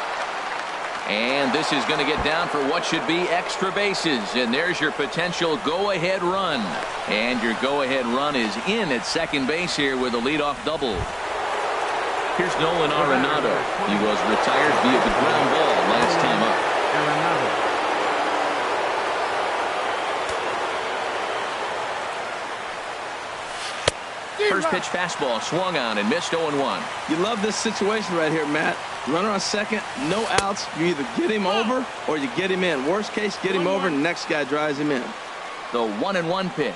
And this is going to get down for what should be extra bases. And there's your potential go-ahead run. And your go-ahead run is in at second base here with a leadoff double. Here's Nolan Arenado. He was retired via the ground ball last time up. Arenado. First pitch fastball swung on and missed 0-1. You love this situation right here, Matt. Runner on second, no outs. You either get him over or you get him in. Worst case, get him over and the next guy drives him in. The 1-1 pitch.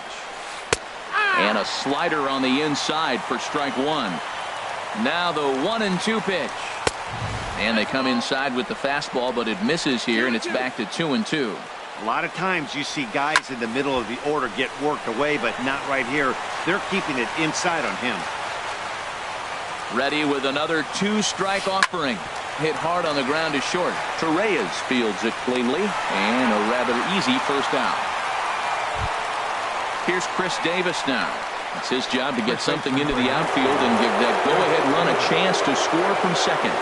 And a slider on the inside for strike 1. Now the 1-2 pitch. And they come inside with the fastball, but it misses here, and it's back to 2-2. A lot of times you see guys in the middle of the order get worked away, but not right here. They're keeping it inside on him. Ready with another 2-strike offering. hit hard on the ground is short. Torreyes fields it cleanly, and a rather easy first out. Here's Chris Davis now. It's his job to get something into the outfield and give that go-ahead run a chance to score from second.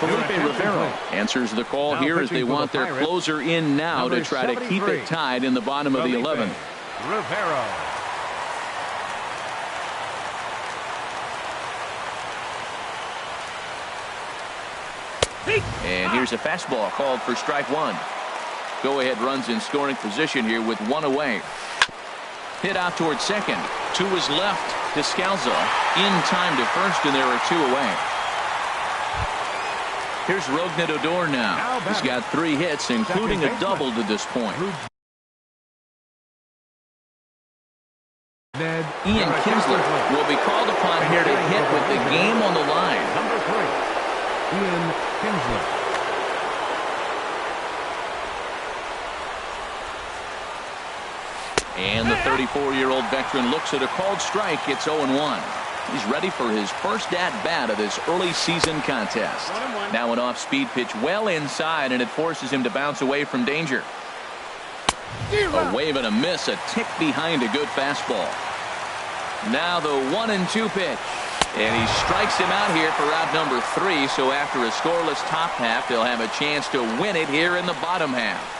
Felipe Rivero answers the call here as they want their closer in now to try to keep it tied in the bottom of the 11th. Rivero. And here's a fastball called for strike one. Go-ahead runs in scoring position here with one away. Hit out towards second. To his left, Descalzo in time to first, and there are two away. Here's Rougned Odor now. He's got 3 hits, including a double to this point. Ian Kinsler will be called upon here to hit with the game on the line. Number 3, Ian Kinsler. And the 34-year-old veteran looks at a called strike. It's 0-1. He's ready for his first at-bat of this early season contest. Now an off-speed pitch well inside, and it forces him to bounce away from danger. A wave and a miss, a tick behind a good fastball. Now the 1-2 pitch. And he strikes him out here for out number 3, so after a scoreless top half, they'll have a chance to win it here in the bottom half.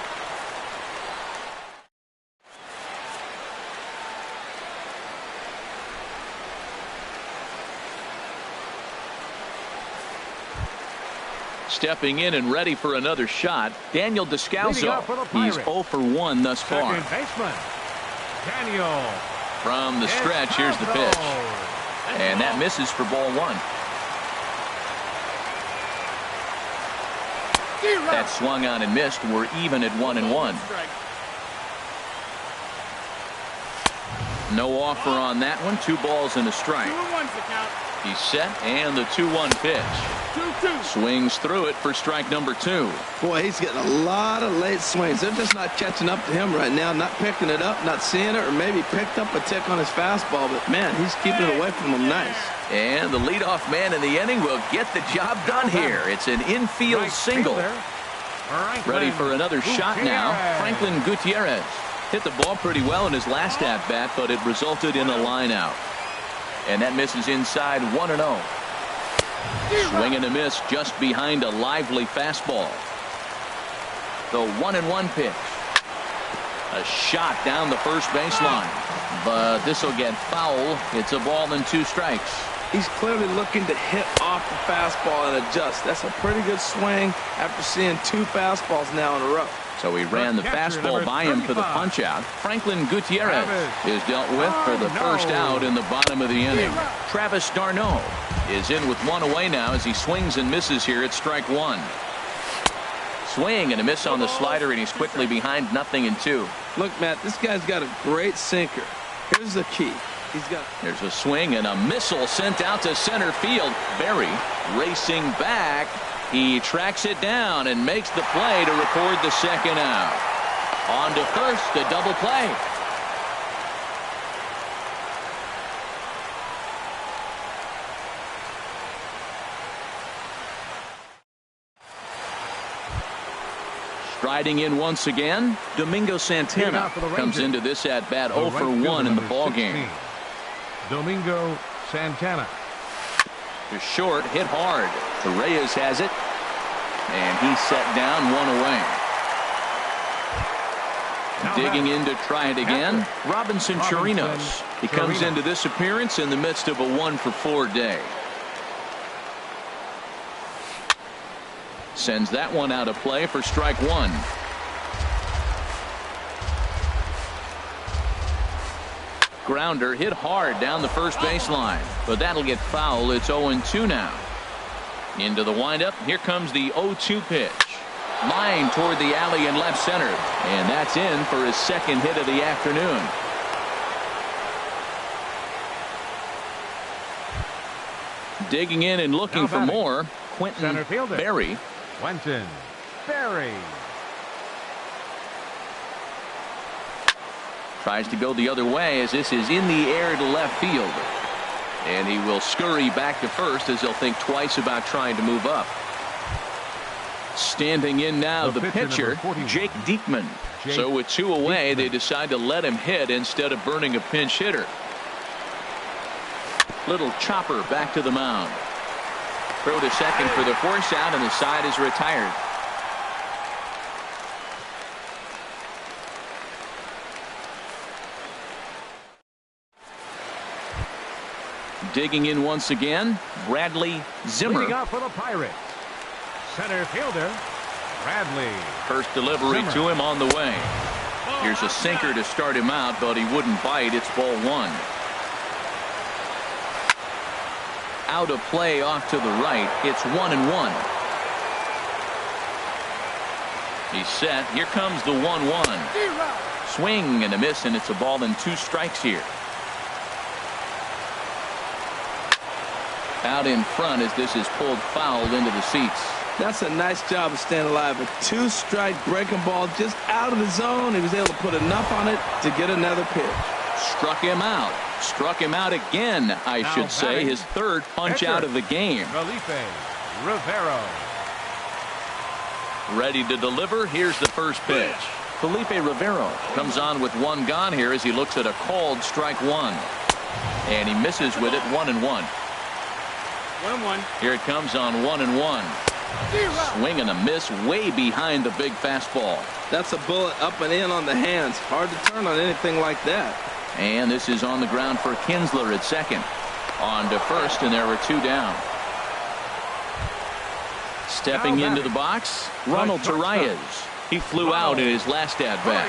Stepping in and ready for another shot, Daniel Descalzo. He's 0 for 1 thus far. Second baseman, Daniel. From the stretch, here's the pitch. And that misses for ball 1. That swung on and missed. We're even at 1-1. No offer on that one. 2 balls and a strike. He's set, and the 2-1 pitch. Swings through it for strike number 2. Boy, he's getting a lot of late swings. They're just not catching up to him right now, not picking it up, not seeing it, or maybe picked up a tick on his fastball. But, man, he's keeping it away from him nice. And the leadoff man in the inning will get the job done here. It's an infield single. Ready for another shot now. Franklin Gutierrez hit the ball pretty well in his last at-bat, but it resulted in a line out. And that misses inside 1-0. Swing and a miss just behind a lively fastball. The 1-1 pitch. A shot down the first baseline. But this will get foul. It's a ball and 2 strikes. He's clearly looking to hit off the fastball and adjust. That's a pretty good swing after seeing 2 fastballs now in a row. So he ran the fastball by him for the punch-out. Franklin Gutierrez is dealt with for the first out in the bottom of the inning. Travis d'Arnaud is in with 1 away now as he swings and misses here at strike 1. Swing and a miss on the slider, and he's quickly behind 0-2. Look, Matt, this guy's got a great sinker. Here's the key. There's a swing and a missile sent out to center field. Berry racing back. He tracks it down and makes the play to record the second out. On to first, a double play. Striding in once again, Domingo Santana comes into this at-bat 0 for 1 in the ballgame. Domingo Santana. To short, hit hard. Torreyes has it. And he's set down 1 away. Digging in to try it again, Robinson Chirinos. He comes into this appearance in the midst of a 1 for 4 day. Sends that one out of play for strike 1. Grounder hit hard down the first baseline, but that'll get foul. It's 0-2 now. Into the windup. Here comes the 0-2 pitch. Line toward the alley in left center, and that's in for his second hit of the afternoon. Digging in and looking for more, Quentin Berry. Quentin Berry. Tries to go the other way as this is in the air to left field. And he will scurry back to first as he'll think twice about trying to move up. Standing in now, the pitcher, Jake Diekman. So with 2 away, they decide to let him hit instead of burning a pinch hitter. Little chopper back to the mound. Throw to second for the force out, and the side is retired. Digging in once again, Bradley Zimmer. Leading off for the Pirates, center fielder, Bradley. First delivery to him on the way. Here's a sinker to start him out, but he wouldn't bite. It's ball 1. Out of play off to the right. It's 1-1. He's set. Here comes the 1-1. Swing and a miss, and it's a ball and 2 strikes here. Out in front as this is pulled foul into the seats. That's a nice job of staying alive. A 2-strike breaking ball just out of the zone. He was able to put enough on it to get another pitch. Struck him out. Struck him out again, I should say. His 3rd punch out of the game. Felipe Rivero. Ready to deliver. Here's the first pitch. Felipe Rivero comes on with 1 gone here as he looks at a called strike 1. And he misses with it. 1-1. 1-1. Here it comes on 1-1. Swing and a miss way behind the big fastball. That's a bullet up and in on the hands. Hard to turn on anything like that. And this is on the ground for Kinsler at second. On to first, and there were 2 down. Stepping into the box, Ronald Torreyes. He flew out in his last at-bat.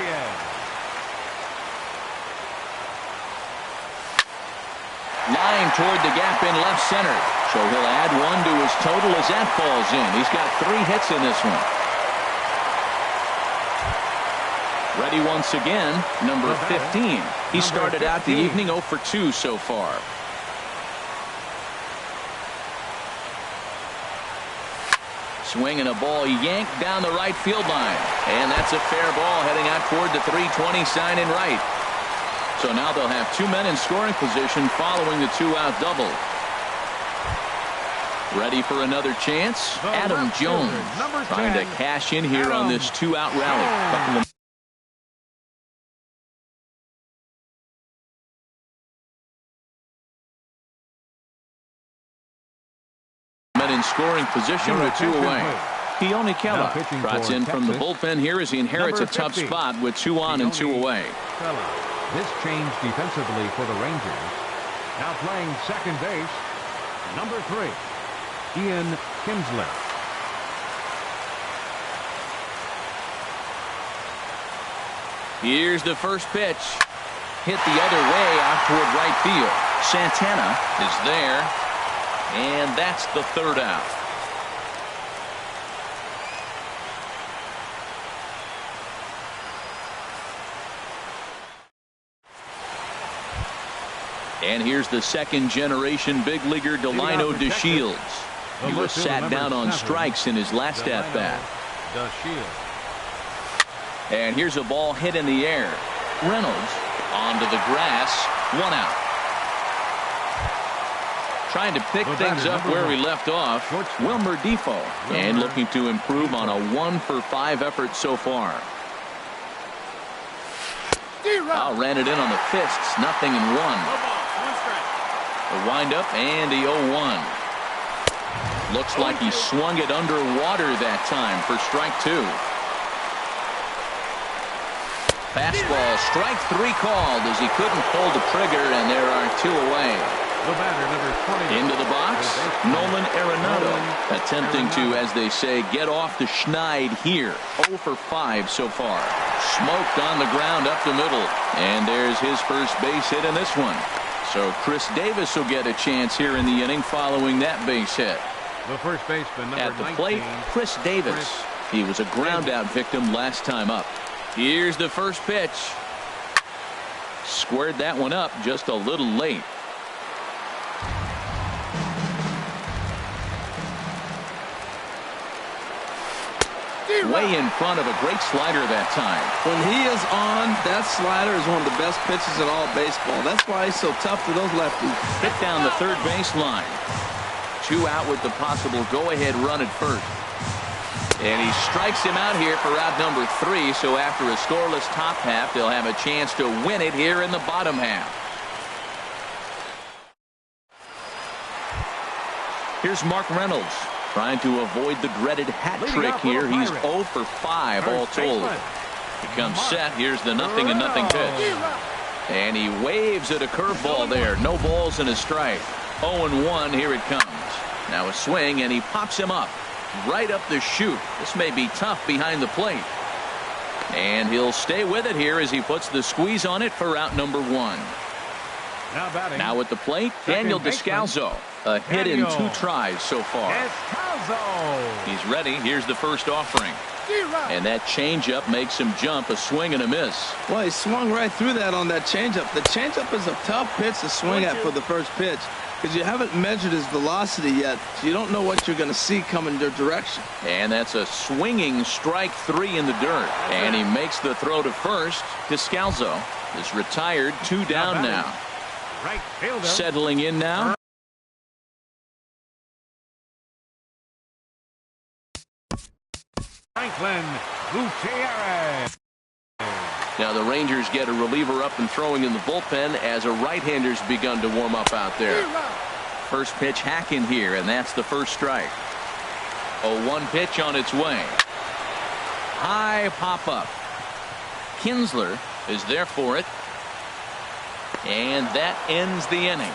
Line toward the gap in left center. So he'll add 1 to his total as that falls in. He's got 3 hits in this one. Ready once again, number 15. He started out the evening 0 for 2 so far. Swinging a ball yanked down the right field line. And that's a fair ball heading out toward the 320 sign in right. So now they'll have 2 men in scoring position following the 2-out double. Ready for another chance? Adam Jones trying to cash in here on this 2-out rally. Men in scoring position with 2 away. Keone Keller trots in from the bullpen here as he inherits a tough spot with 2 on and 2 away. This change defensively for the Rangers. Now playing second base, number 3, Ian Kinsler. Here's the first pitch. Hit the other way out toward right field. Santana is there. And that's the 3rd out. And here's the 2nd-generation big leaguer Delino DeShields. He was sat down on strikes in his last at-bat. And here's a ball hit in the air. Reynolds onto the grass. 1 out. Trying to pick things up where we left off, Wilmer Defoe. And looking to improve on a 1-for-5 effort so far. Ran it in on the fists. Nothing in 1. The windup and the 0-1. Looks like he swung it underwater that time for strike 2. Fastball, strike 3 called as he couldn't pull the trigger, and there are 2 away. The batter, number 20. Into the box, Nolan Arenado attempting to, as they say, get off the schneid here. 0 for 5 so far. Smoked on the ground up the middle, and there's his first base hit in this one. So Chris Davis will get a chance here in the inning following that base hit. The first baseman, number At the 19, plate, Chris Davis. He was a ground-out victim last time up. Here's the first pitch. Squared that one up just a little late. way in front of a great slider that time. When he is on, that slider is one of the best pitches in all baseball. That's why he's so tough to those lefties. Hit down the third baseline. 2 out with the possible go-ahead run at first. And he strikes him out here for out number 3. So after a scoreless top half, they'll have a chance to win it here in the bottom half. Here's Mark Reynolds trying to avoid the dreaded hat trick here. He's 0 for 5 all told. He comes set. Here's the 0-0 pitch. And he waves at a curveball there. No balls and a strike. 0-1. Here it comes. Now a swing, and he pops him up right up the chute. This may be tough behind the plate. And he'll stay with it here as he puts the squeeze on it for out number 1. Now at the plate, Daniel Descalso. A hit in 2 tries so far. He's ready. Here's the first offering. And that changeup makes him jump. A swing and a miss. Well, he swung right through that on that changeup. The changeup is a tough pitch to swing at for the first pitch because you haven't measured his velocity yet, so you don't know what you're going to see coming your direction. And that's a swinging strike 3 in the dirt. And he makes the throw to first. Descalso is retired. 2 down now. Right fielder. Settling in now. Franklin Gutierrez. Now the Rangers get a reliever up and throwing in the bullpen as a right-hander's begun to warm up out there. First pitch hacking here, and that's the first strike. 0-1 pitch on its way. High pop-up. Kinsler is there for it. And that ends the inning.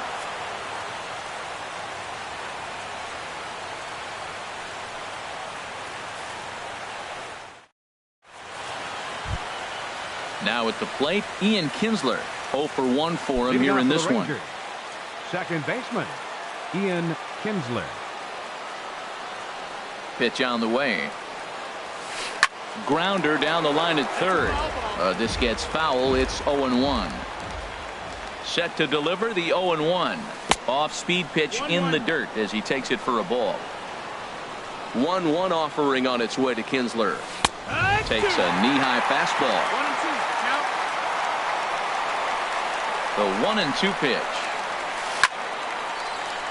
Now at the plate, Ian Kinsler. 0 for 1 for him here in this one. Second baseman, Ian Kinsler. Pitch on the way. Grounder down the line at third. This gets foul. It's 0-1. Set to deliver the 0-1. Off-speed pitch in the dirt as he takes it for a ball. 1-1 offering on its way to Kinsler. Takes a knee-high fastball. The 1-2 pitch.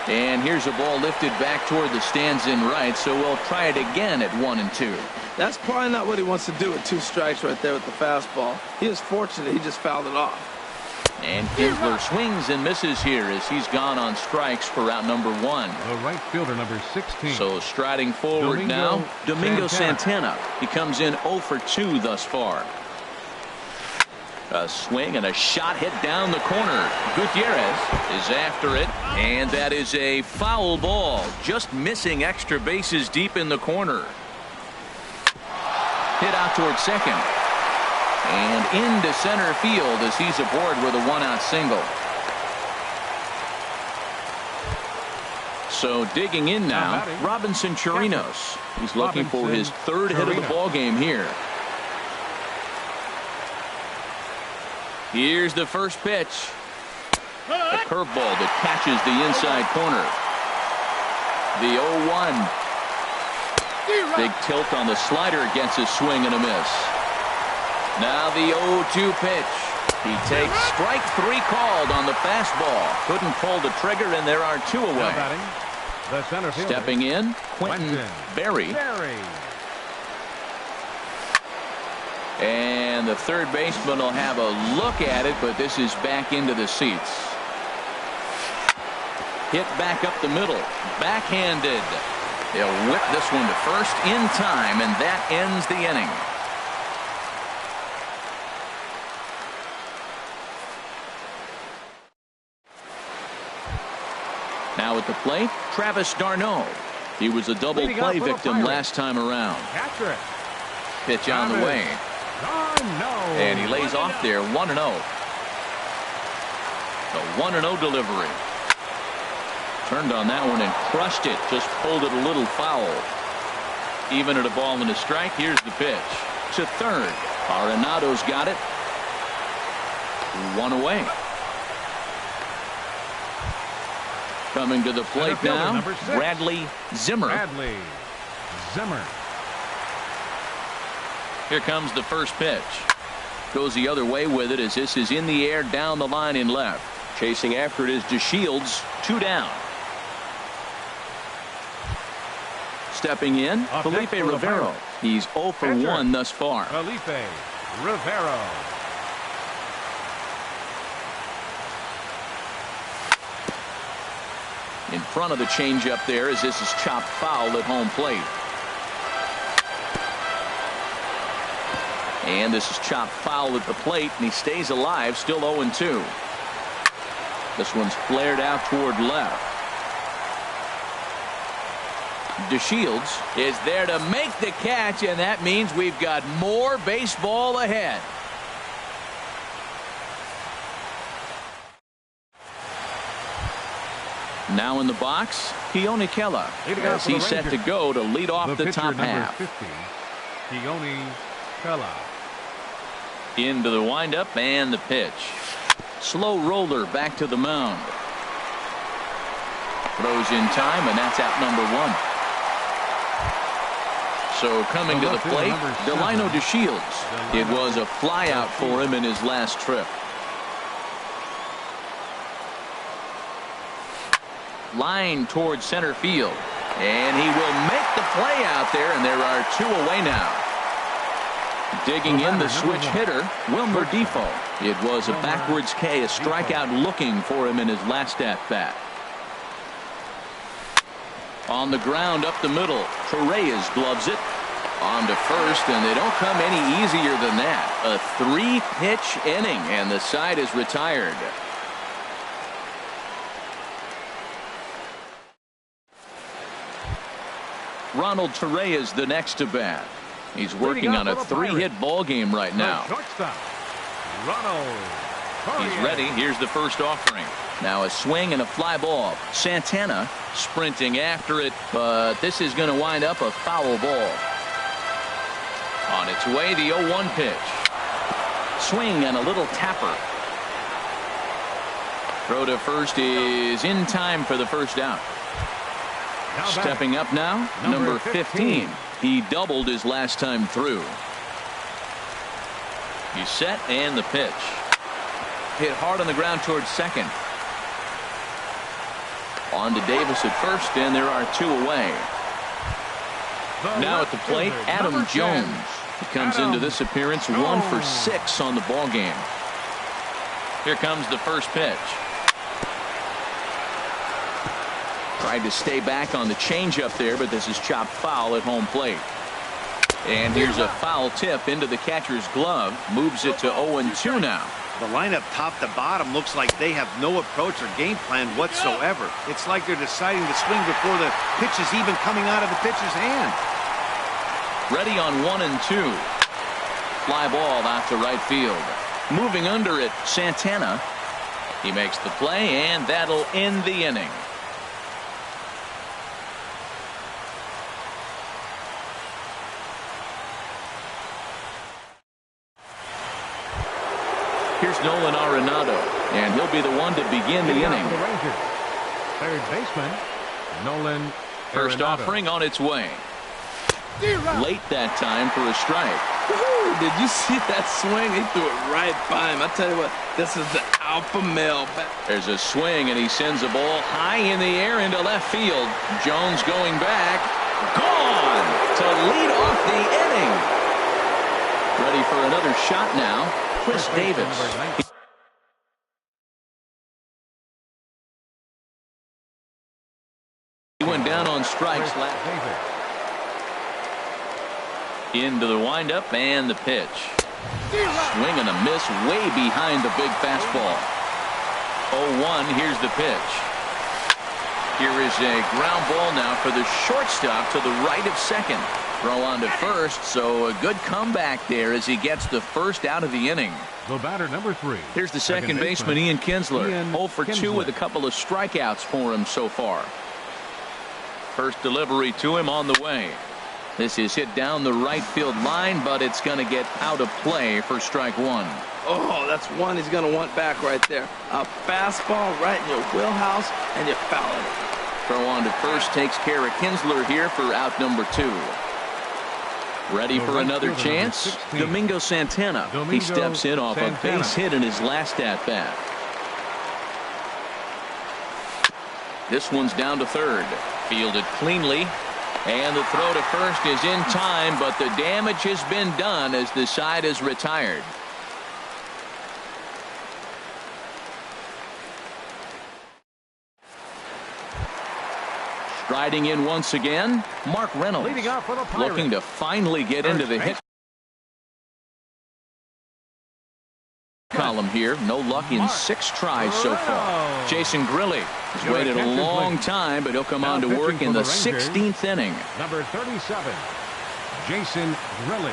And here's a ball lifted back toward the stands in right, so we'll try it again at 1-2. That's probably not what he wants to do with 2 strikes right there with the fastball. He is fortunate he just fouled it off. And Kinsler swings and misses here as he's gone on strikes for out number 1. The right fielder, number 16. So striding forward now, Domingo Santana. He comes in 0 for 2 thus far. A swing and a shot hit down the corner. Gutierrez is after it, and that is a foul ball. Just missing extra bases deep in the corner. Hit out toward second. And into center field as he's aboard with a 1-out single. So digging in now, Robinson Chirinos. He's looking for his 3rd hit of the ball game here. Here's the first pitch. A curveball that catches the inside corner. The 0-1. Big tilt on the slider, gets a swing and a miss. Now the 0-2 pitch. He takes strike 3 called on the fastball. Couldn't pull the trigger, and there are 2 away. The center fielder. Stepping in, Quentin Berry. And the third baseman will have a look at it, but this is back into the seats. Hit back up the middle. Backhanded. They'll whip this one to first in time, and that ends the inning. Now at the plate, Travis d'Arnaud. He was a double play victim last time around. Pitch on the way. And he lays off there, 1-0. The 1-0 delivery. Turned on that one and crushed it. Just pulled it a little foul. Even at a ball and a strike, here's the pitch. To third. Arenado's got it. 1 away. Coming to the plate now, Bradley Zimmer. Here comes the first pitch. Goes the other way with it as this is in the air down the line in left. Chasing after it is DeShields. 2 down. Stepping in, Felipe Rivero. He's 0 for 1 thus far. Felipe Rivero. In front of the changeup there as this is chopped foul at home plate. And this is chopped foul at the plate, and he stays alive, still 0-2. This one's flared out toward left. DeShields is there to make the catch, and that means we've got more baseball ahead. Now in the box, Keone Kela as he's set to go to lead off the top half. 50, Keone Kela. Into the windup and the pitch. Slow roller back to the mound. Throws in time, and that's out number 1. So coming to the plate, Delino DeShields. It was a flyout for him in his last trip. Line towards center field, and he will make the play out there, and there are 2 away now. Digging in the switch hitter, Wilmer Defoe. It was a backwards K, a strikeout looking for him in his last at bat. On the ground up the middle, Torreyes gloves it. On to first, and they don't come any easier than that. A 3-pitch inning, and the side is retired. Ronald Torreyes the next to bat. He's working on a 3-hit ball game right now. He's ready. Here's the first offering. Now a swing and a fly ball. Santana sprinting after it, but this is going to wind up a foul ball. On its way, the 0-1 pitch. Swing and a little tapper. Throw to first is in time for the first out. Stepping up now, number 15. He doubled his last time through. He's set, and the pitch. Hit hard on the ground towards second. On to Davis at first, and there are 2 away. Now at the plate, Adam Jones. He comes into this appearance 1 for 6 on the ball game. Here comes the first pitch. Tried to stay back on the changeup there, but this is chopped foul at home plate. And here's a foul tip into the catcher's glove. Moves it to 0-2 now. The lineup top to bottom looks like they have no approach or game plan whatsoever. It's like they're deciding to swing before the pitch is even coming out of the pitcher's hand. Ready on 1 and 2. Fly ball out to right field. Moving under it, Santana. He makes the play, and that'll end the inning. Here's Nolan Arenado, and he'll be the one to begin the inning. Third baseman, Nolan First Arenado. offering on its way. Late that time for a strike. Did you see that swing? He threw it right by him. I tell you what, this is the alpha male. There's a swing, and he sends a ball high in the air into left field. Jones going back. Gone to lead off the inning. Ready for another shot now. Chris Davis. He went down on strikes last. Into the windup and the pitch. Swing and a miss way behind the big fastball. 0-1. Here's the pitch. Here is a ground ball now for the shortstop to the right of second. Throw on to first, so a good comeback there as he gets the first out of the inning. The batter, number 3. Here's the second baseman, Ian Kinsler. 0 for 2 with a couple of strikeouts for him so far. First delivery to him on the way. This is hit down the right field line, but it's going to get out of play for strike 1. Oh, that's one he's going to want back right there. A fastball right in your wheelhouse, and you foul it. Throw on to first takes care of Kinsler here for out number 2. Ready for another chance? Domingo Santana. He steps in off a base hit in his last at-bat. This one's down to third. Fielded cleanly. And the throw to first is in time, but the damage has been done as the side is retired. Striding in once again, Mark Reynolds, looking to finally get into the hit column here. No luck in 6 tries so far. Jason Grilli has waited a long time, but he'll come on to work in the 16th inning. Number 37, Jason Grilli.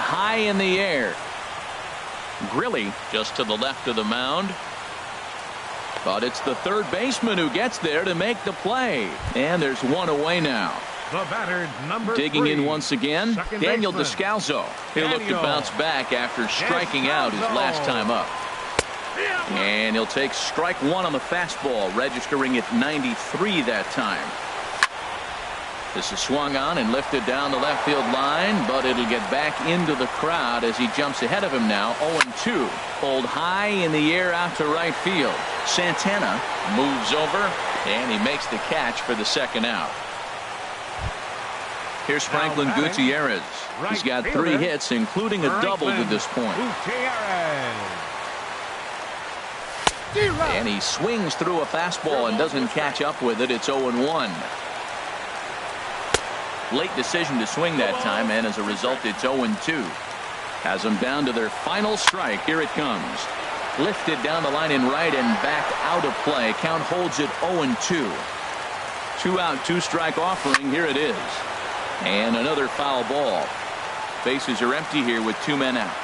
High in the air. Grilli just to the left of the mound. But it's the third baseman who gets there to make the play. And there's one away now. The batter, number Digging 3, in once again, Daniel Descalso. He'll look to bounce back after striking out his last time up. And he'll take strike 1 on the fastball, registering at 93 that time. This is swung on and lifted down the left field line, but it'll get back into the crowd as he jumps ahead of him now. 0-2. Pulled high in the air out to right field. Santana moves over, and he makes the catch for the second out. Here's Franklin Gutierrez. He's got 3 hits, including a double to this point. And he swings through a fastball and doesn't catch up with it. It's 0-1. Late decision to swing that time, and as a result, it's 0-2. Has them down to their final strike. Here it comes. Lifted down the line in right and back out of play. Count holds it 0-2. 2-out, 2-strike offering. Here it is. And another foul ball. Bases are empty here with 2 men out.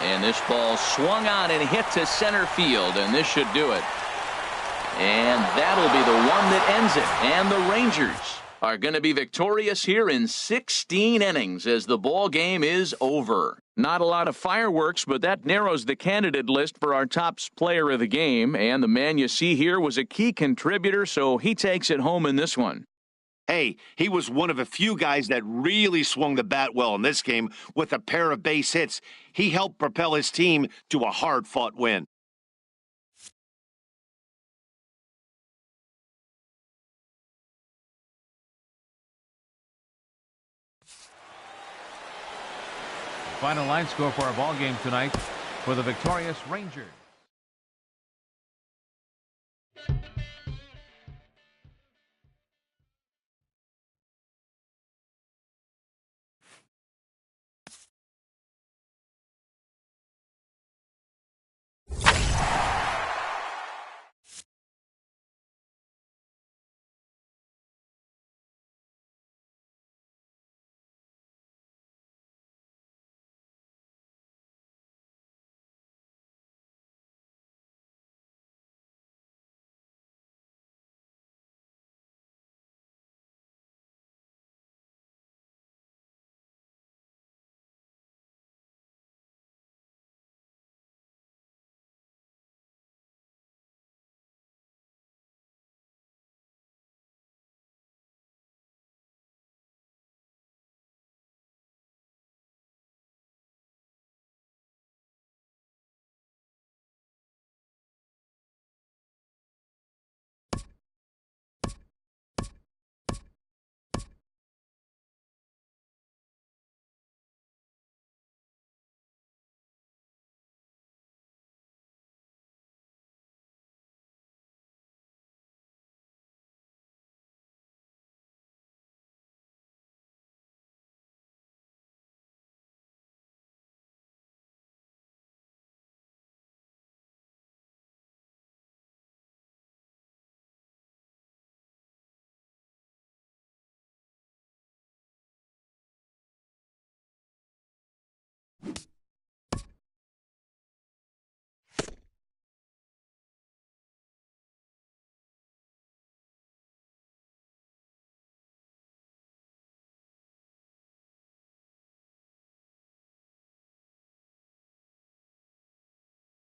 And this ball swung on and hit to center field, and this should do it. And that'll be the one that ends it. And the Rangers are going to be victorious here in 16 innings as the ball game is over. Not a lot of fireworks, but that narrows the candidate list for our top player of the game. And the man you see here was a key contributor, so he takes it home in this one. Hey, he was one of a few guys that really swung the bat well in this game with a pair of base hits. He helped propel his team to a hard-fought win. Final line score for our ball game tonight for the victorious Rangers.